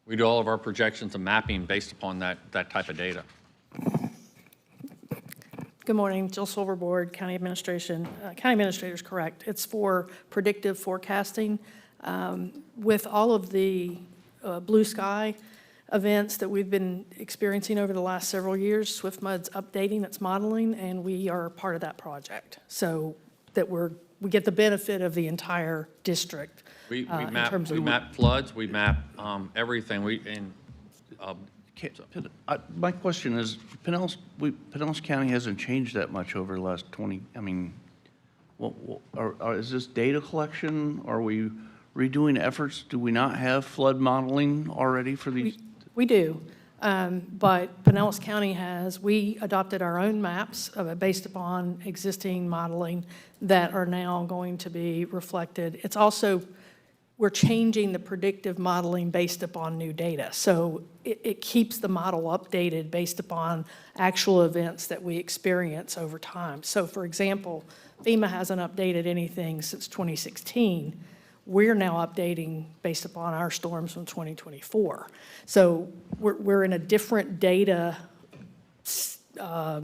We do all of our projections and mapping based upon that type of data. Good morning, Jill Silverboard, County Administration. County Administrator is correct. It's for predictive forecasting. With all of the blue sky events that we've been experiencing over the last several years, SwiftMud's updating its modeling, and we are part of that project. So that we get the benefit of the entire district. We map floods, we map everything. My question is, Pinellas County hasn't changed that much over the last 20, I mean, is this data collection? Are we redoing efforts? Do we not have flood modeling already for these? We do, but Pinellas County we adopted our own maps based upon existing modeling that are now going to be reflected. It's also, we're changing the predictive modeling based upon new data. So it keeps the model updated based upon actual events that we experience over time. So for example, FEMA hasn't updated anything since 2016. We're now updating based upon our storms from 2024. So we're in a different data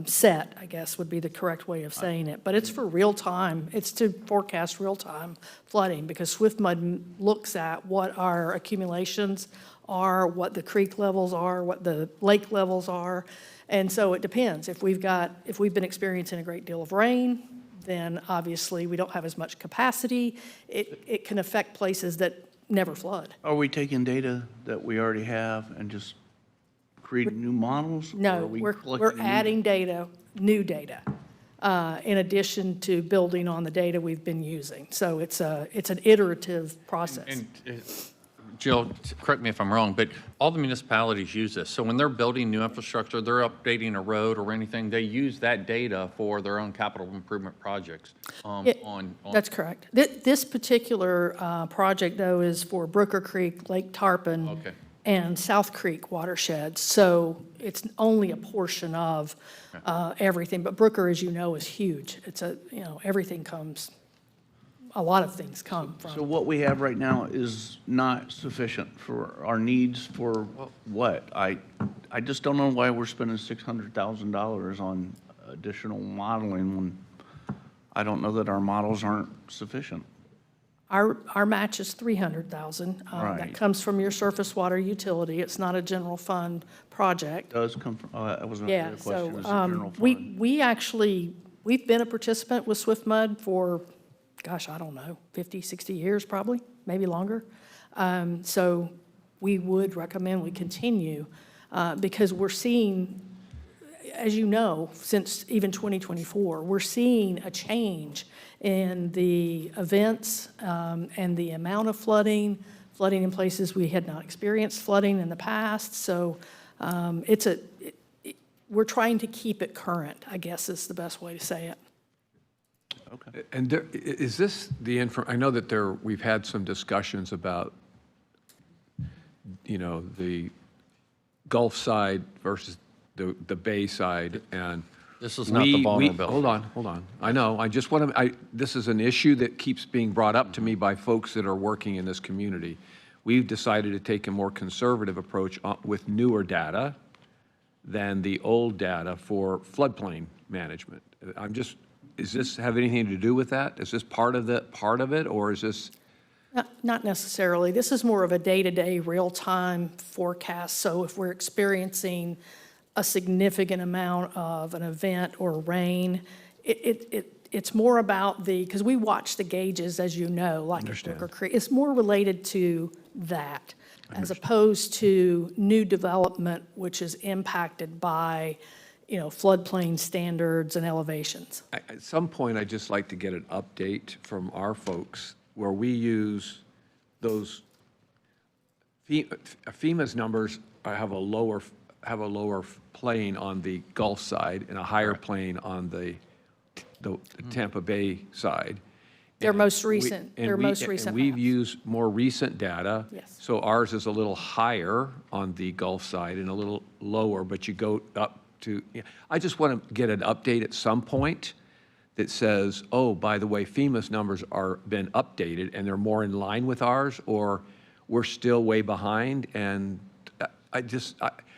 set, I guess would be the correct way of saying it. But it's for real time. It's to forecast real time flooding because SwiftMud looks at what our accumulations are, what the creek levels are, what the lake levels are. And so it depends. If we've been experiencing a great deal of rain, then obviously we don't have as much capacity. It can affect places that never flood. Are we taking data that we already have and just creating new models? No, we're adding data, new data, in addition to building on the data we've been using. So it's an iterative process. And Jill, correct me if I'm wrong, but all the municipalities use this. So when they're building new infrastructure, they're updating a road or anything, they use that data for their own capital improvement projects. That's correct. This particular project, though, is for Brooker Creek, Lake Tarpon, Okay. and South Creek watersheds. So it's only a portion of everything. But Brooker, as you know, is huge. It's everything comes, a lot of things come from. So what we have right now is not sufficient for our needs for what? I just don't know why we're spending $600,000 on additional modeling when I don't know that our models aren't sufficient. Our match is 300,000. That Right. comes from your surface water utility. It's not a general fund project. Does come from, that was my Yeah, other question, is so it general fund? we've been a participant with Swift Mud for, gosh, I don't know, 50, 60 years probably, maybe longer. So we would recommend we continue because we're seeing, as you know, since even 2024, we're seeing a change in the events and the amount of flooding in places we had not experienced flooding in the past. So we're trying to keep it current, I guess is the best way to say it. And is this I know that we've had some discussions about, the Gulf side versus the Bay side, and This is not the vulnerability. Hold on. I know, I just want to, this is an issue that keeps being brought up to me by folks that are working in this community. We've decided to take a more conservative approach with newer data than the old data for floodplain management. Does this have anything to do with that? Is this part of it, or is this? Not necessarily. This is more of a day-to-day, real-time forecast. So if we're experiencing a significant amount of an event or rain, it's more about because we watch the gauges, as you know, like at Brooker Creek. It's more related to that, as opposed to new development, which is impacted by floodplain standards and elevations. At some point, I'd just like to get an update from our folks where we use those, FEMA's numbers have a lower plane on the Gulf side and a higher plane on the Tampa Bay side. Their most recent And we've maps. used more recent data. Yes. So ours is a little higher on the Gulf side and a little lower, but you go up to, I just want to get an update at some point that says, oh, by the way, FEMA's numbers are been updated and they're more in line with ours, or we're still way behind. And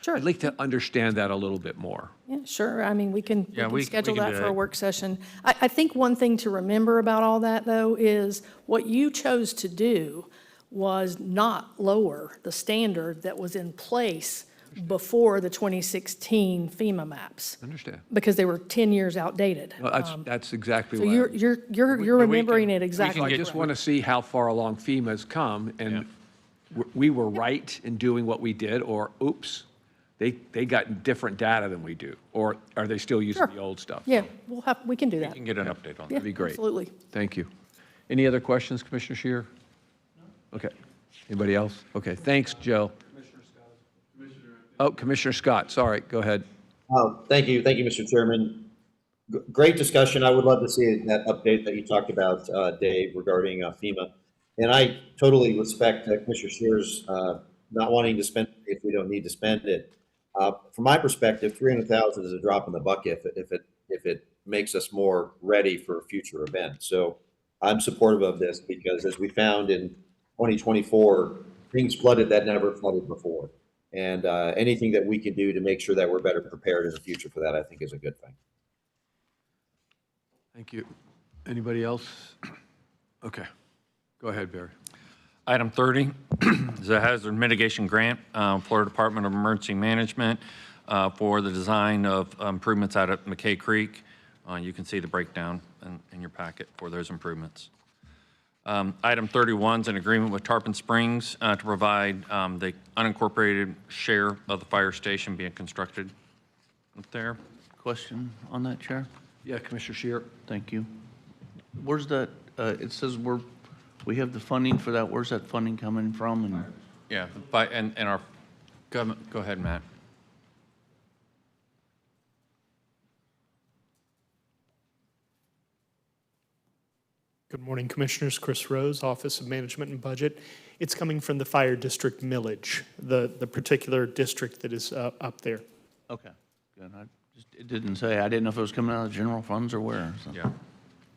Sure. I'd like to understand that a little bit more. Yeah, sure. I mean, we can schedule can that do for a that. work session. I think one thing to remember about all that, though, is what you chose to do was not lower the standard that was in place before the 2016 FEMA maps. Understand? Because they were 10 years outdated. Well, that's exactly So what. you're remembering it exactly. I just want to see how far along FEMA's come, and we were right in doing what we did, or oops, they got different data than we do, or are they still using the old stuff? Yeah, we can do that. You can get an update on that. Yeah, That'd be great. absolutely. Thank you. Any other questions, Commissioner Scheer? Okay. Anybody else? Okay, thanks, Joe. Commissioner Scott, sorry, go ahead. Thank you, Mr. Chairman. Great discussion. I would love to see that update that you talked about, Dave, regarding FEMA. And I totally respect Commissioner Scheer's not wanting to spend it if we don't need to spend it. From my perspective, 300,000 is a drop in the bucket if it makes us more ready for future events. So I'm supportive of this because, as we found in 2024, things flooded that never flooded before. And anything that we can do to make sure that we're better prepared in the future for that, I think, is a good thing. Thank you. Anybody else? Okay. Go ahead, Barry. Item 30 is a hazard mitigation grant, Florida Department of Emergency Management for the design of improvements out at McKay Creek. You can see the breakdown in your packet for those improvements. Item 31 is an agreement with Tarpon Springs to provide the unincorporated share of the fire station being constructed up there. Question on that, Chair? Yeah, Commissioner Scheer. Thank you. Where's that, it says we have the funding for that. Where's that funding coming from? And Yeah, and our, go ahead, Matt. Good morning, Commissioners. Chris Rose, Office of Management and Budget. It's coming from the Fire District millage, the particular district that is up there. Okay, good. It didn't say, I didn't know if it was coming out of general funds or where. So. Yeah.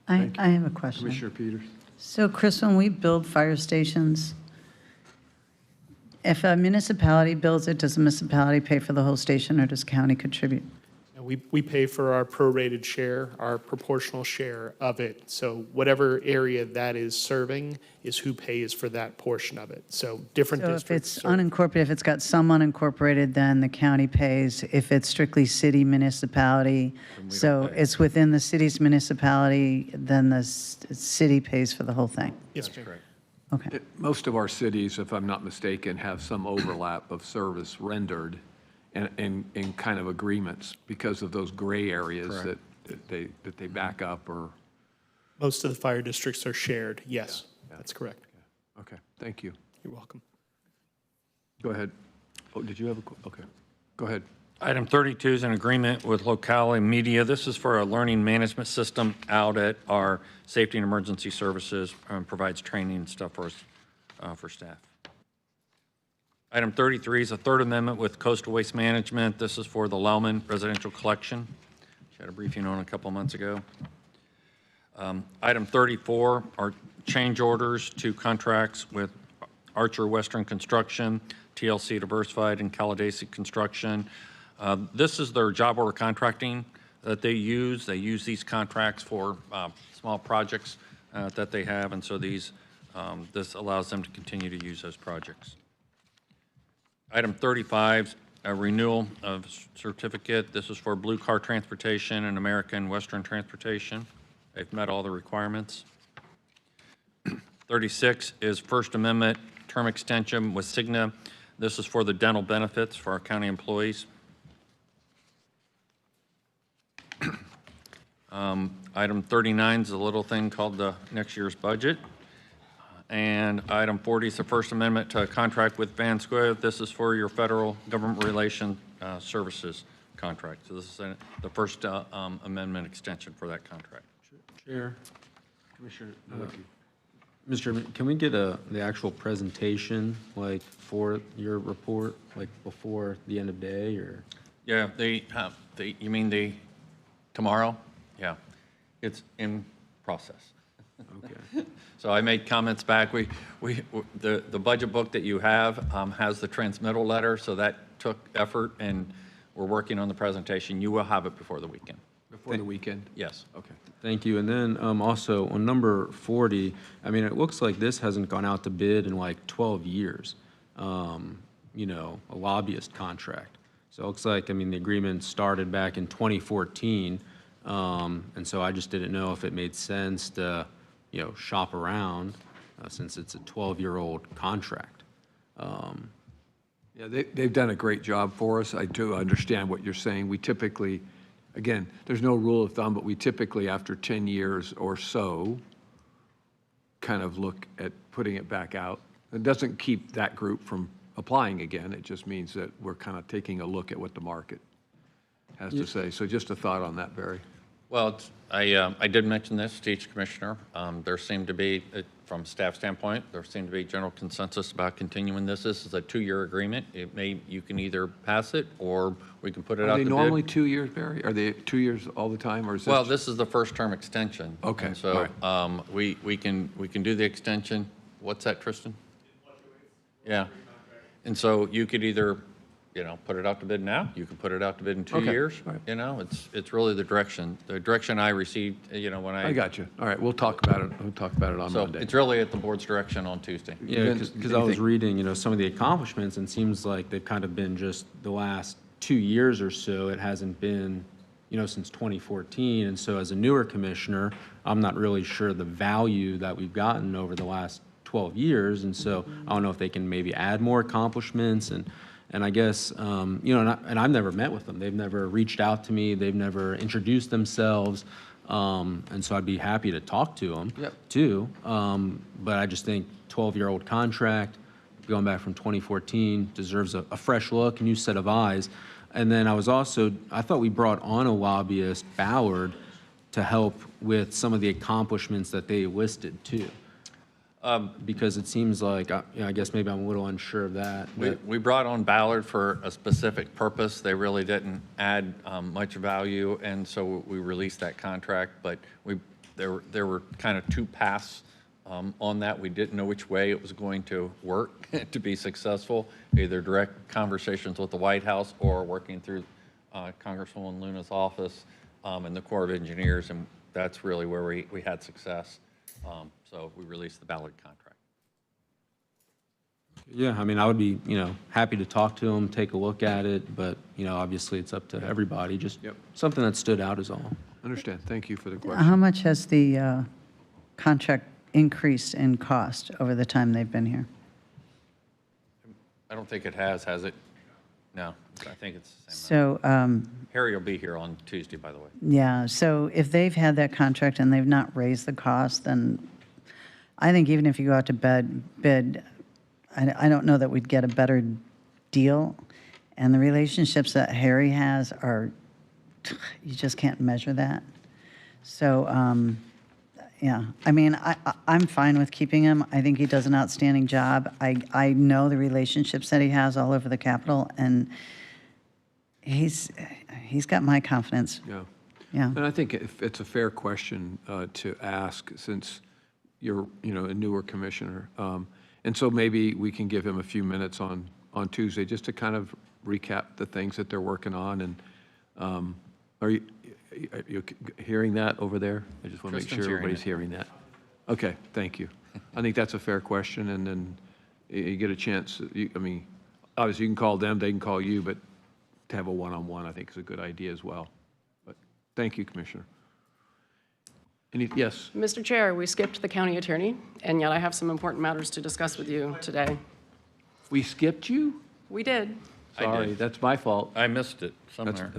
I have a question. Commissioner Peters? So Chris, when we build fire stations, if a municipality builds it, does the municipality pay for the whole station or does county contribute? And we pay for our prorated share, our proportional share of it. So whatever area that is serving is who pays for that portion of it. So different So if districts. it's unincorporated, if it's got some unincorporated, then the county pays. If it's strictly city municipality, so it's within the city's municipality, then the city pays for the whole thing. Yes, ma'am. Okay. Most of our cities, if I'm not mistaken, have some overlap of service rendered and kind of agreements because of those gray areas that they back up or. Most of the fire districts are shared, yes, that's correct. Okay, thank you. You're welcome. Go ahead. Oh, did you have okay. Go ahead. Item 32 is an agreement with Locale Media. This is for a learning management system out at our Safety and Emergency Services, provides training and stuff for staff. Item 33 is a third amendment with Coastal Waste Management. This is for the Lellman Residential Collection. She had a briefing on a couple months ago. Item 34 are change orders to contracts with Archer Western Construction, TLC Diversified, and Caladacy Construction. This is their job order contracting that they use. They use these contracts for small projects that they have, and so this allows them to continue to use those projects. Item 35, a renewal of certificate. This is for Blue Car Transportation and American Western Transportation. They've met all the requirements. 36 is First Amendment term extension with Cigna. This is for the dental benefits for our county employees. Item 39 is a little thing called the next year's budget. And item 40 is the First Amendment to a contract with Van Square. This is for your federal government relation services contract. So this is the First Amendment extension for that contract. Chair. Commissioner Mr. Chairman, can we get the actual presentation, like, for your report, like, before the end of day, or? Yeah, you mean tomorrow? Yeah, it's in process. Okay. So I made comments back. The budget book that you have has the transmittal letter, so that took effort, and we're working on the presentation. You will have it before the weekend. Before the weekend? Yes. Okay. Thank you. And then also on number 40, I mean, it looks like this hasn't gone out to bid in like 12 years, you know, a lobbyist contract. So it looks like, I mean, the agreement started back in 2014. And so I just didn't know if it made sense to, you know, shop around since it's a 12-year-old contract. Yeah, they've done a great job for us. I do understand what you're saying. We typically, again, there's no rule of thumb, but we typically, after 10 years or so, kind of look at putting it back out. It doesn't keep that group from applying again. It just means that we're kind of taking a look at what the market has to say. So just a thought on that, Barry. Well, I did mention this to each commissioner. There seemed to be, from staff standpoint, there seemed to be general consensus about continuing this. This is a 2-year agreement. You can either pass it or we can put it out Are to they bid. normally 2 years, Barry? Are they 2 years all the time, or is this? Well, this is the first term extension. Okay, And so all we can do the extension. What's that, Tristan? Yeah. And so you could either, you know, put it out to bid now. You can put it out to bid in 2 Okay, years. all right. You know, it's really the direction I received, you know, when I got you. All right, we'll talk about it. We'll talk about it on So Monday. it's really at the board's direction on Tuesday. Yeah, Vince, because I was anything? reading, you know, some of the accomplishments, and it seems like they've kind of been just the last 2 years or so. It hasn't been, you know, since 2014. And so as a newer commissioner, I'm not really sure the value that we've gotten over the last 12 years. And so I don't know if they can maybe add more accomplishments. And I guess, you know, and I've never met with them. They've never reached out to me. They've never introduced themselves. And so I'd be happy to talk to them Yep. too. But I just think 12-year-old contract, going back from 2014, deserves a fresh look, a new set of eyes. And then I thought we brought on a lobbyist, Ballard, to help with some of the accomplishments that they listed too. Because it seems like, I guess maybe I'm a little unsure of that. We brought on Ballard for a specific purpose. They really didn't add much value, and so we released that contract. But there were kind of two paths on that. We didn't know which way it was going to work to be successful, either direct conversations with the White House or working through Congresswoman Luna's office and the Corps of Engineers, and that's really where we had success. So we released the Ballard contract. Yeah, I mean, I would be, happy to talk to them, take a look at it, but, obviously it's up to everybody. Just something that stood out is all. Understand. Thank you for the question. How much has the contract increased in cost over the time they've been here? I don't think it has it? No, I think it's the same. So, Harry will be here on Tuesday, by the way. yeah, so if they've had that contract and they've not raised the cost, then I think even if you go out to bid, I don't know that we'd get a better deal. And the relationships that Harry has are, you just can't measure that. So, yeah, I mean, I'm fine with keeping him. I think he does an outstanding job. I know the relationships that he has all over the Capitol, and he's got my confidence. Yeah. Yeah. And I think it's a fair question to ask, since you're, a newer commissioner. And so maybe we can give him a few minutes on Tuesday just to kind of recap the things that they're working on. And are you hearing that over there? I just want to make sure Tristan's hearing everybody's it. hearing that. Okay, thank you. I think that's a fair question, and then you get a chance, I mean, obviously you can call them, they can call you, but to have a one-on-one, I think is a good idea as well. But thank you, Commissioner. Yes? Mr. Chair, we skipped the county attorney, and yet I have some important matters to discuss with you today. We skipped you? We did. Sorry, that's my fault. I missed it somewhere.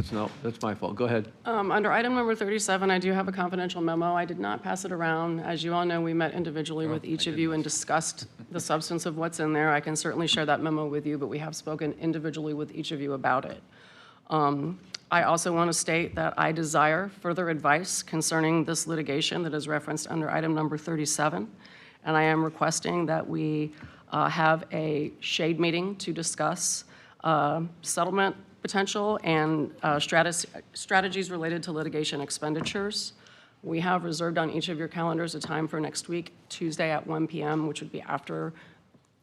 That's my fault. Go ahead. Under item number 37, I do have a confidential memo. I did not pass it around. As you all know, we met individually with each of you and discussed the substance of what's in there. I can certainly share that memo with you, but we have spoken individually with each of you about it. I also want to state that I desire further advice concerning this litigation that is referenced under item number 37, and I am requesting that we have a shade meeting to discuss settlement potential and strategies related to litigation expenditures. We have reserved on each of your calendars a time for next week, Tuesday at 1 p.m., which would be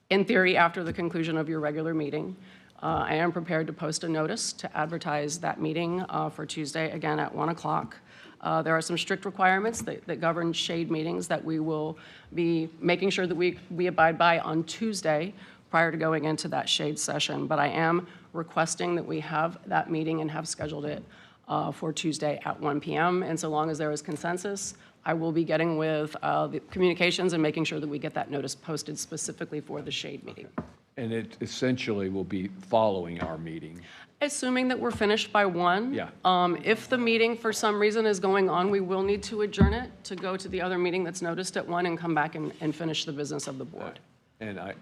in theory, after the conclusion of your regular meeting. I am prepared to post a notice to advertise that meeting for Tuesday, again at 1 o'clock. There are some strict requirements that govern shade meetings that we will be making sure that we abide by on Tuesday prior to going into that shade session. But I am requesting that we have that meeting and have scheduled it for Tuesday at 1 p.m. And so long as there is consensus, I will be getting with the communications and making sure that we get that notice posted specifically for the shade meeting. And it essentially will be following our meeting. Assuming that we're finished by 1. Yeah. If the meeting for some reason is going on, we will need to adjourn it to go to the other meeting that's noticed at 1 and come back and finish the business of the board. And I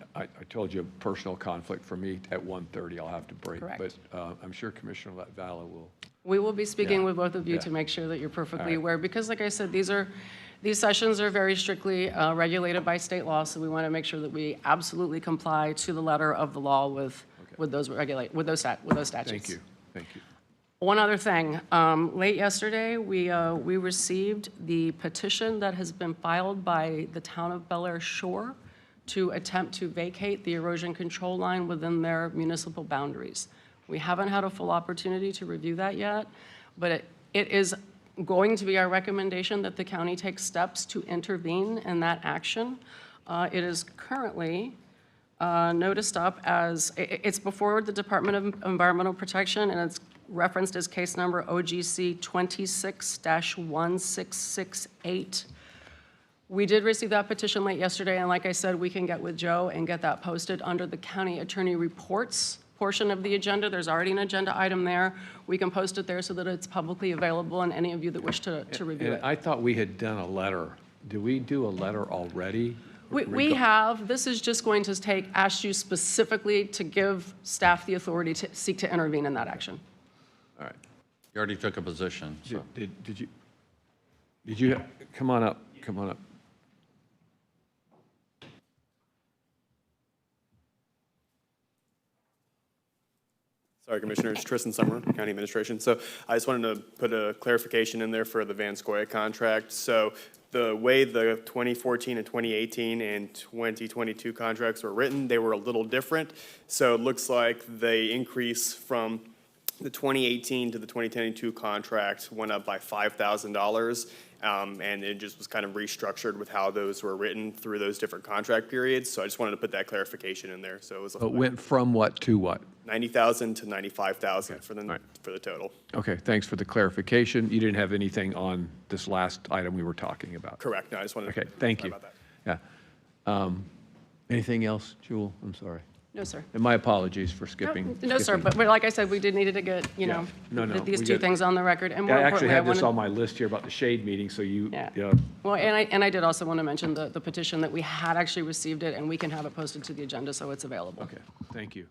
told you, a personal conflict for me at 1:30, I'll have to break. Correct. But I'm sure Commissioner Vala will. We will be speaking Yeah. with both of you Yeah. to make sure that you're perfectly All right. aware, because like I said, these sessions are very strictly regulated by state law, so we want to make sure that we absolutely comply to the letter of the law with those statutes. Thank you. Thank you. One other thing, late yesterday, we received the petition that has been filed by the town of Bel Air Shore to attempt to vacate the erosion control line within their municipal boundaries. We haven't had a full opportunity to review that yet, but it is going to be our recommendation that the county take steps to intervene in that action. It is currently noticed up as, it's before the Department of Environmental Protection, and it's referenced as case number OGC 26-1668. We did receive that petition late yesterday, and like I said, we can get with Joe and get that posted under the county attorney reports portion of the agenda. There's already an agenda item there. We can post it there so that it's publicly available, and any of you that wish to review And it. I thought we had done a letter. Did we do a letter already? We have, this is just going to ask you specifically to give staff the authority to seek to intervene in that action. All right. You already took a position, so. Did you, come on up, come on up. Sorry, Commissioners. Tristan Summer, County Administration. So I just wanted to put a clarification in there for the Van Scoya contract. So the way the 2014 and 2018 and 2022 contracts were written, they were a little different. So it looks like the increase from the 2018 to the 2022 contract went up by $5,000. And it just was kind of restructured with how those were written through those different contract periods. So I just wanted to put that clarification in there. So it was It went from what to what? 90,000 to 95,000 for the, Right. for the total. Okay, thanks for the clarification. You didn't have anything on this last item we were talking about? Correct. No, I just wanted to. Okay, thank sorry you. about that. Yeah. Anything else, Jewel? I'm sorry. No, sir. And my apologies for skipping. No, sir, but like I said, we did needed to get, No, these we two got- things on the record. And more I actually importantly, had this wanted- on my list here about the shade meeting, so you, Yeah. yeah. Well, and I did also want to mention the petition that we had actually received it, and we can have it posted to the agenda so it's available. Okay, thank you.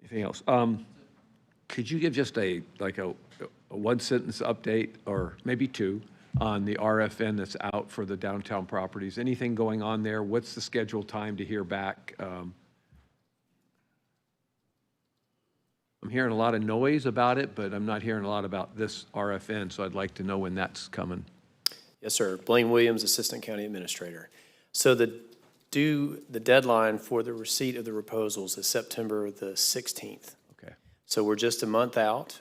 Anything else? Could you give just a one-sentence update, or maybe two, on the RFN that's out for the downtown properties? Anything going on there? What's the scheduled time to hear back? I'm hearing a lot of noise about it, but I'm not hearing a lot about this RFN, so I'd like to know when that's coming. Yes, sir. Blaine Williams, Assistant County Administrator. So the deadline for the receipt of the proposals is September the 16th. Okay. So we're just a month out.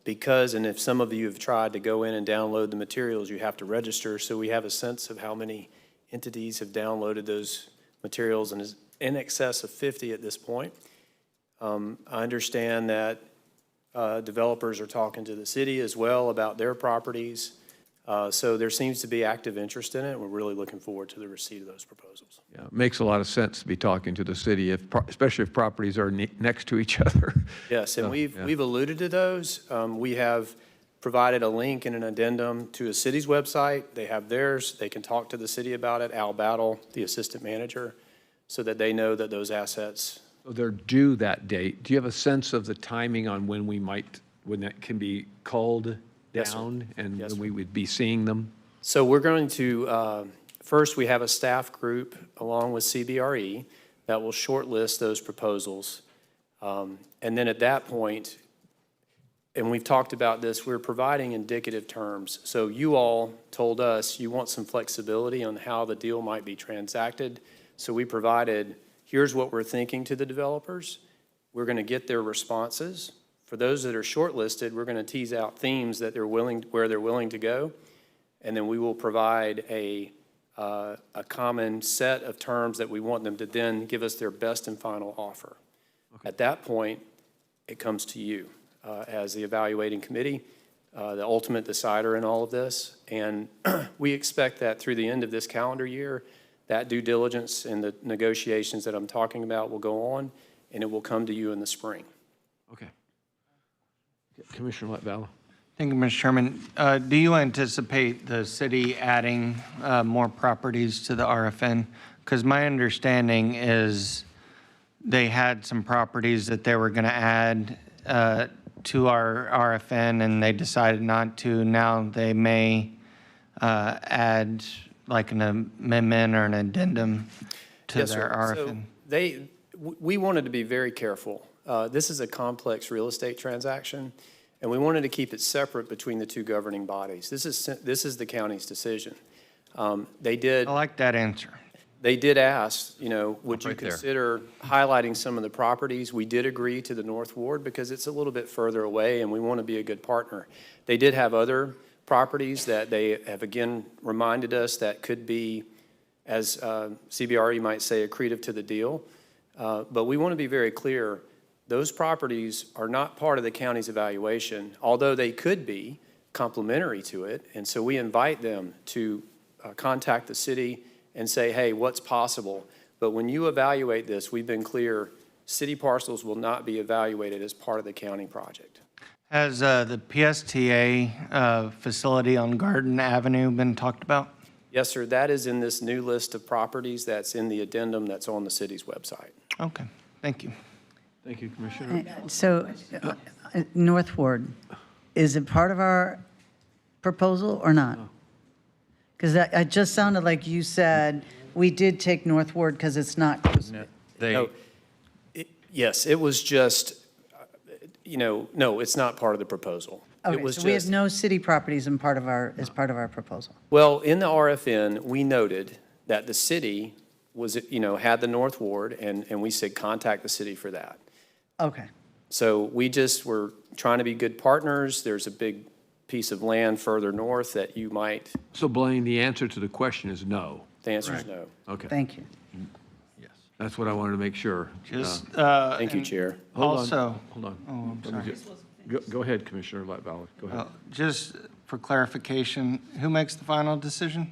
Because, and if some of you have tried to go in and download the materials, you have to register. So we have a sense of how many entities have downloaded those materials, and is in excess of 50 at this point. I understand that developers are talking to the city as well about their properties. So there seems to be active interest in it. We're really looking forward to the receipt of those proposals. Yeah, it makes a lot of sense to be talking to the city, especially if properties are next to each other. Yes, and So, we've yeah. alluded to those. We have provided a link and an addendum to a city's website. They have theirs. They can talk to the city about it. Al Battle, the assistant manager, so that they know that those assets. So they're due that date. Do you have a sense of the timing on when when that can be called Yes, sir. down and Yes, when sir. we would be seeing them? So we're going to, first, we have a staff group along with CBRE that will shortlist those proposals. And then at that point, and we've talked about this, we're providing indicative terms. So you all told us you want some flexibility on how the deal might be transacted. So we provided, here's what we're thinking to the developers. We're going to get their responses. For those that are shortlisted, we're going to tease out themes that where they're willing to go. And then we will provide a common set of terms that we want them to then give us their best and final offer. At that point, it comes to you as the evaluating committee, the ultimate decider in all of this. And we expect that through the end of this calendar year, that due diligence and the negotiations that I'm talking about will go on, and it will come to you in the spring. Okay. Commissioner Latvala. Thank you, Mr. Chairman. Do you anticipate the city adding more properties to the RFN? Because my understanding is they had some properties that they were going to add to our RFN, and they decided not to. Now they may add like an amendment or an addendum to Yes, their sir. RFN. So we wanted to be very careful. This is a complex real estate transaction, and we wanted to keep it separate between the two governing bodies. This is the county's decision. They did. I like that answer. They did ask, would you Right there. consider highlighting some of the properties? We did agree to the North Ward because it's a little bit further away and we want to be a good partner. They did have other properties that they have again reminded us that could be, as CBRE might say, accretive to the deal. But we want to be very clear, those properties are not part of the county's evaluation, although they could be complementary to it. And so we invite them to contact the city and say, hey, what's possible? But when you evaluate this, we've been clear, city parcels will not be evaluated as part of the county project. Has the PSTA facility on Garden Avenue been talked about? Yes, sir, that is in this new list of properties that's in the addendum that's on the city's website. Okay, thank you. Thank you, Commissioner. So, North Ward, is it part of our proposal or not? Because it just sounded like you said, we did take North Ward because it's not. No, yes, it was just, no, it's not part of the proposal. It Okay, was so we have just, no city properties as part of our proposal. well, in the RFN, we noted that the city was, had the North Ward, and we said, contact the city for that. Okay, So we just were trying to be good partners. There's a big piece of land further north that you might, So Blaine, the answer to the question is no. the answer is no. Okay. thank you. That's what I wanted to make sure. Just, Thank you, Chair. also, Hold on. oh, I'm Let me sorry. Go ahead, Commissioner Latvala. Go ahead. Just for clarification, who makes the final decision?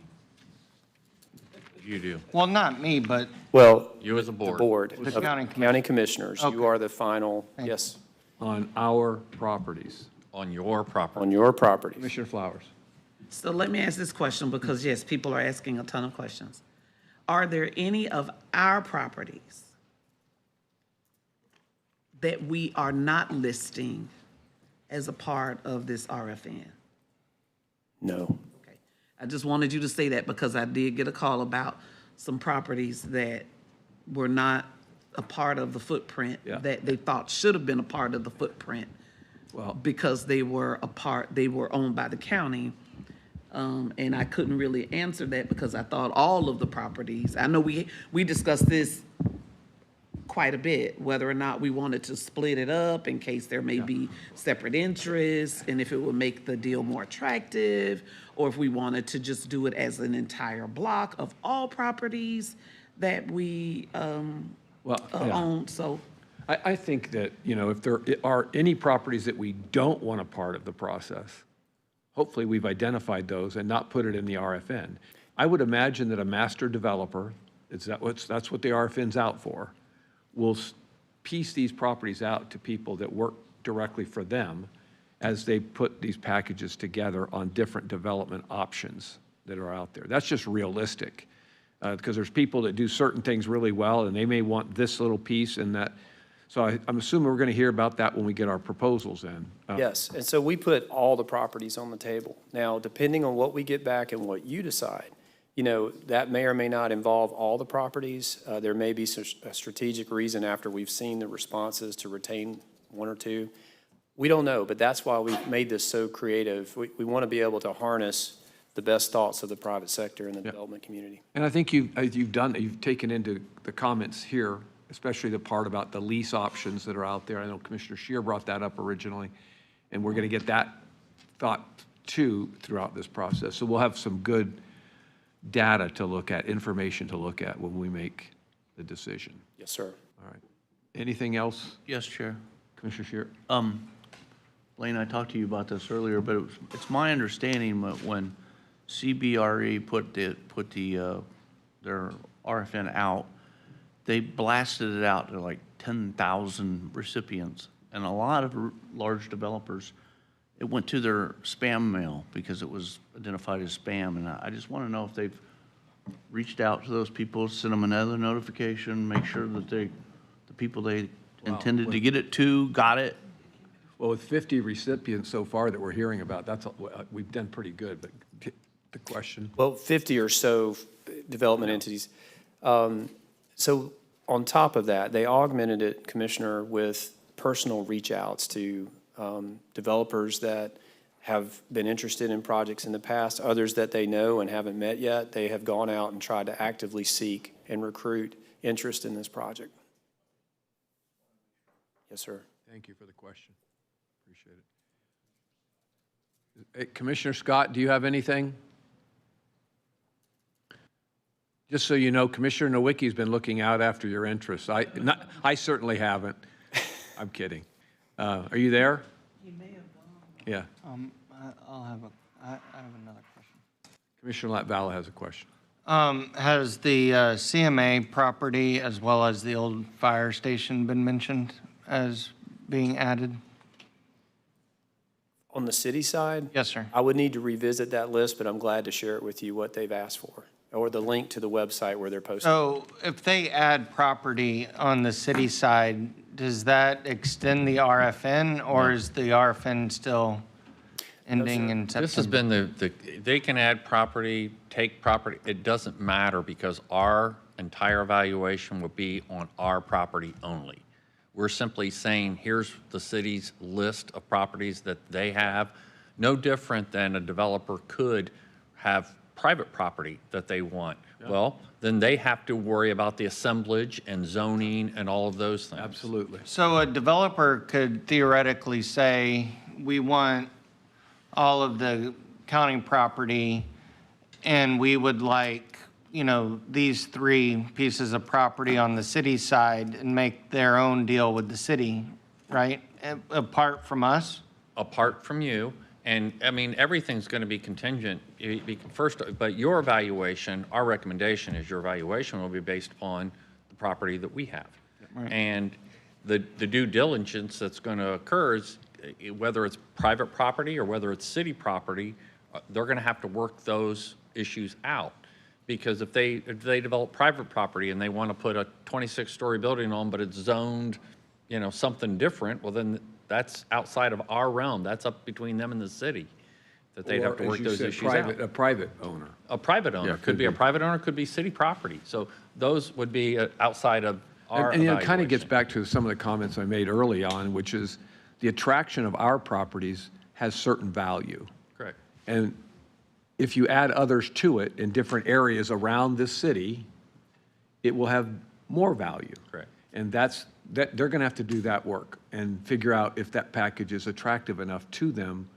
You do. Well, not me, but Well, You as a the board. board The of county county commissioners, Okay. you are the final, Thank you. yes, On our properties. On your property. on your property. Commissioner Flowers. So let me ask this question, because yes, people are asking a ton of questions. Are there any of our properties that we are not listing as a part of this RFN? No. Okay. I just wanted you to say that because I did get a call about some properties that were not a part of the footprint Yeah. that they thought should have been a part of the footprint. Well- Because they were owned by the county. And I couldn't really answer that because I thought all of the properties, I know we discussed this quite a bit, whether or not we wanted to split it up in case there may be separate interests, and if it would make the deal more attractive, or if we wanted to just do it as an entire block of all properties that we Well, yeah. own, so. I think that, if there are any properties that we don't want a part of the process, hopefully we've identified those and not put it in the RFN. I would imagine that a master developer, that's what the RFN's out for, will piece these properties out to people that work directly for them as they put these packages together on different development options that are out there. That's just realistic, because there's people that do certain things really well, and they may want this little piece and that. So I'm assuming we're going to hear about that when we get our proposals in. Yes, and so we put all the properties on the table. Now, depending on what we get back and what you decide, that may or may not involve all the properties. There may be a strategic reason after we've seen the responses to retain one or two. We don't know, but that's why we've made this so creative. We want to be able to harness the best thoughts of the private sector and the development community. And I think you've taken into the comments here, especially the part about the lease options that are out there. I know Commissioner Scheer brought that up originally, and we're going to get that thought too throughout this process. So we'll have some good data to look at, information to look at when we make the decision. Yes, sir. All right. Anything else, Yes, Chair. Commissioner Scheer? Blaine, I talked to you about this earlier, but it's my understanding that when CBRE put their RFN out, they blasted it out to like 10,000 recipients. And a lot of large developers, it went to their spam mail because it was identified as spam. And I just want to know if they've reached out to those people, sent them another notification, make sure that the people they intended to get it to got it. Well, with 50 recipients so far that we're hearing about, we've done pretty good, but the question. Well, 50 or so development entities. So on top of that, they augmented it, Commissioner, with personal reach outs to developers that have been interested in projects in the past, others that they know and haven't met yet. They have gone out and tried to actively seek and recruit interest in this project. Yes, sir. Thank you for the question. Appreciate it. Hey, Commissioner Scott, do you have anything? Just so you know, Commissioner Nowicki's been looking out after your interests. I certainly haven't. I'm kidding. Are you there? He may have gone. Yeah. I have another question. Commissioner Latvala has a question. Has the CMA property as well as the old fire station been mentioned as being added? on the city side, Yes, sir. I would need to revisit that list, but I'm glad to share it with you, what they've asked for, or the link to the website where they're posting. So if they add property on the city side, does that extend the RFN, or is the RFN still ending in September? This has been they can add property, take property, it doesn't matter because our entire evaluation will be on our property only. We're simply saying, here's the city's list of properties that they have, no different than a developer could have private property that they want. Well, then they have to worry about the assemblage and zoning and all of those things. Absolutely. So a developer could theoretically say, we want all of the county property, and we would like, you know, these 3 pieces of property on the city side and make their own deal with the city, right? Apart from us? Apart from you, and I mean, everything's going to be contingent. First, but your evaluation, our recommendation is your evaluation will be based upon the property that we have. And the due diligence that's going to occur is whether it's private property or whether it's city property, they're going to have to work those issues out. Because if they develop private property and they want to put a 26-story building on, but it's zoned, you know, something different, well, then that's outside of our realm. That's up between them and the city, that they'd have to Or, work as you those said, issues out. a private owner. A private owner, Yeah, could be a private owner, could be city property. So those would be outside of our And it kind of gets evaluation. back to some of the comments I made early on, which is the attraction of our properties has certain value. Correct. And if you add others to it in different areas around this city, it will have more value. Correct. And they're going to have to do that work and figure out if that package is attractive enough to them.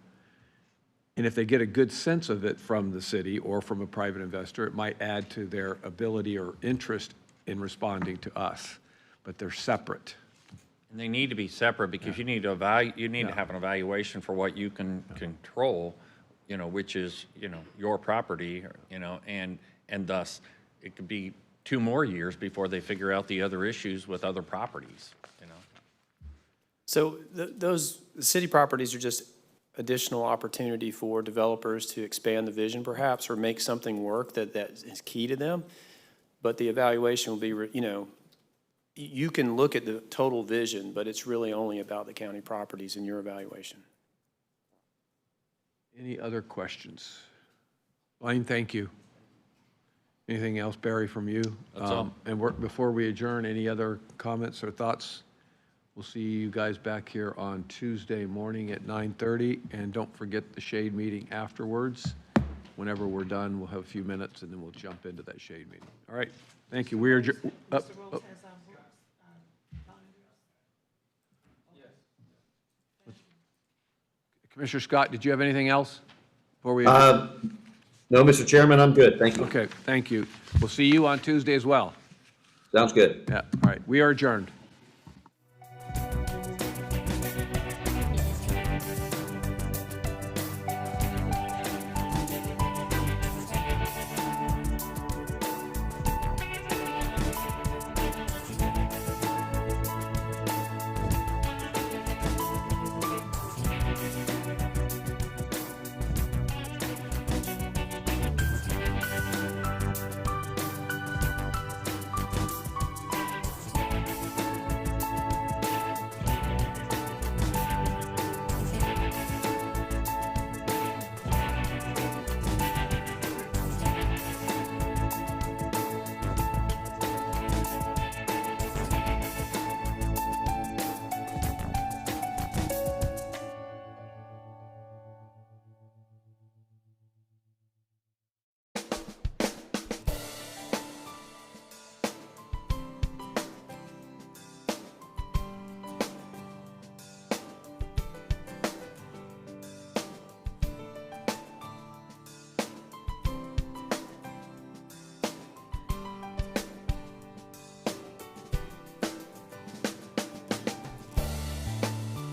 And if they get a good sense of it from the city or from a private investor, it might add to their ability or interest in responding to us. But they're separate. And they need to be separate because you need to have an evaluation for what you can control, you know, which is, you know, your property, you know, and thus it could be 2 more years before they figure out the other issues with other properties, you know. So those city properties are just additional opportunity for developers to expand the vision perhaps, or make something work that is key to them. But the evaluation will be, you know, you can look at the total vision, but it's really only about the county properties in your evaluation. Any other questions? Blaine, thank you. Anything else, Barry, from you? That's all. And before we adjourn, any other comments or thoughts? We'll see you guys back here on Tuesday morning at 9:30. And don't forget the shade meeting afterwards. Whenever we're done, we'll have a few minutes and then we'll jump into that shade meeting. All right, thank you. We are, Commissioner Scott, did you have anything else before we? No, Mr. Chairman, I'm good. Thank you. Okay, thank you. We'll see you on Tuesday as well. Sounds good. Yeah, all right. We are adjourned.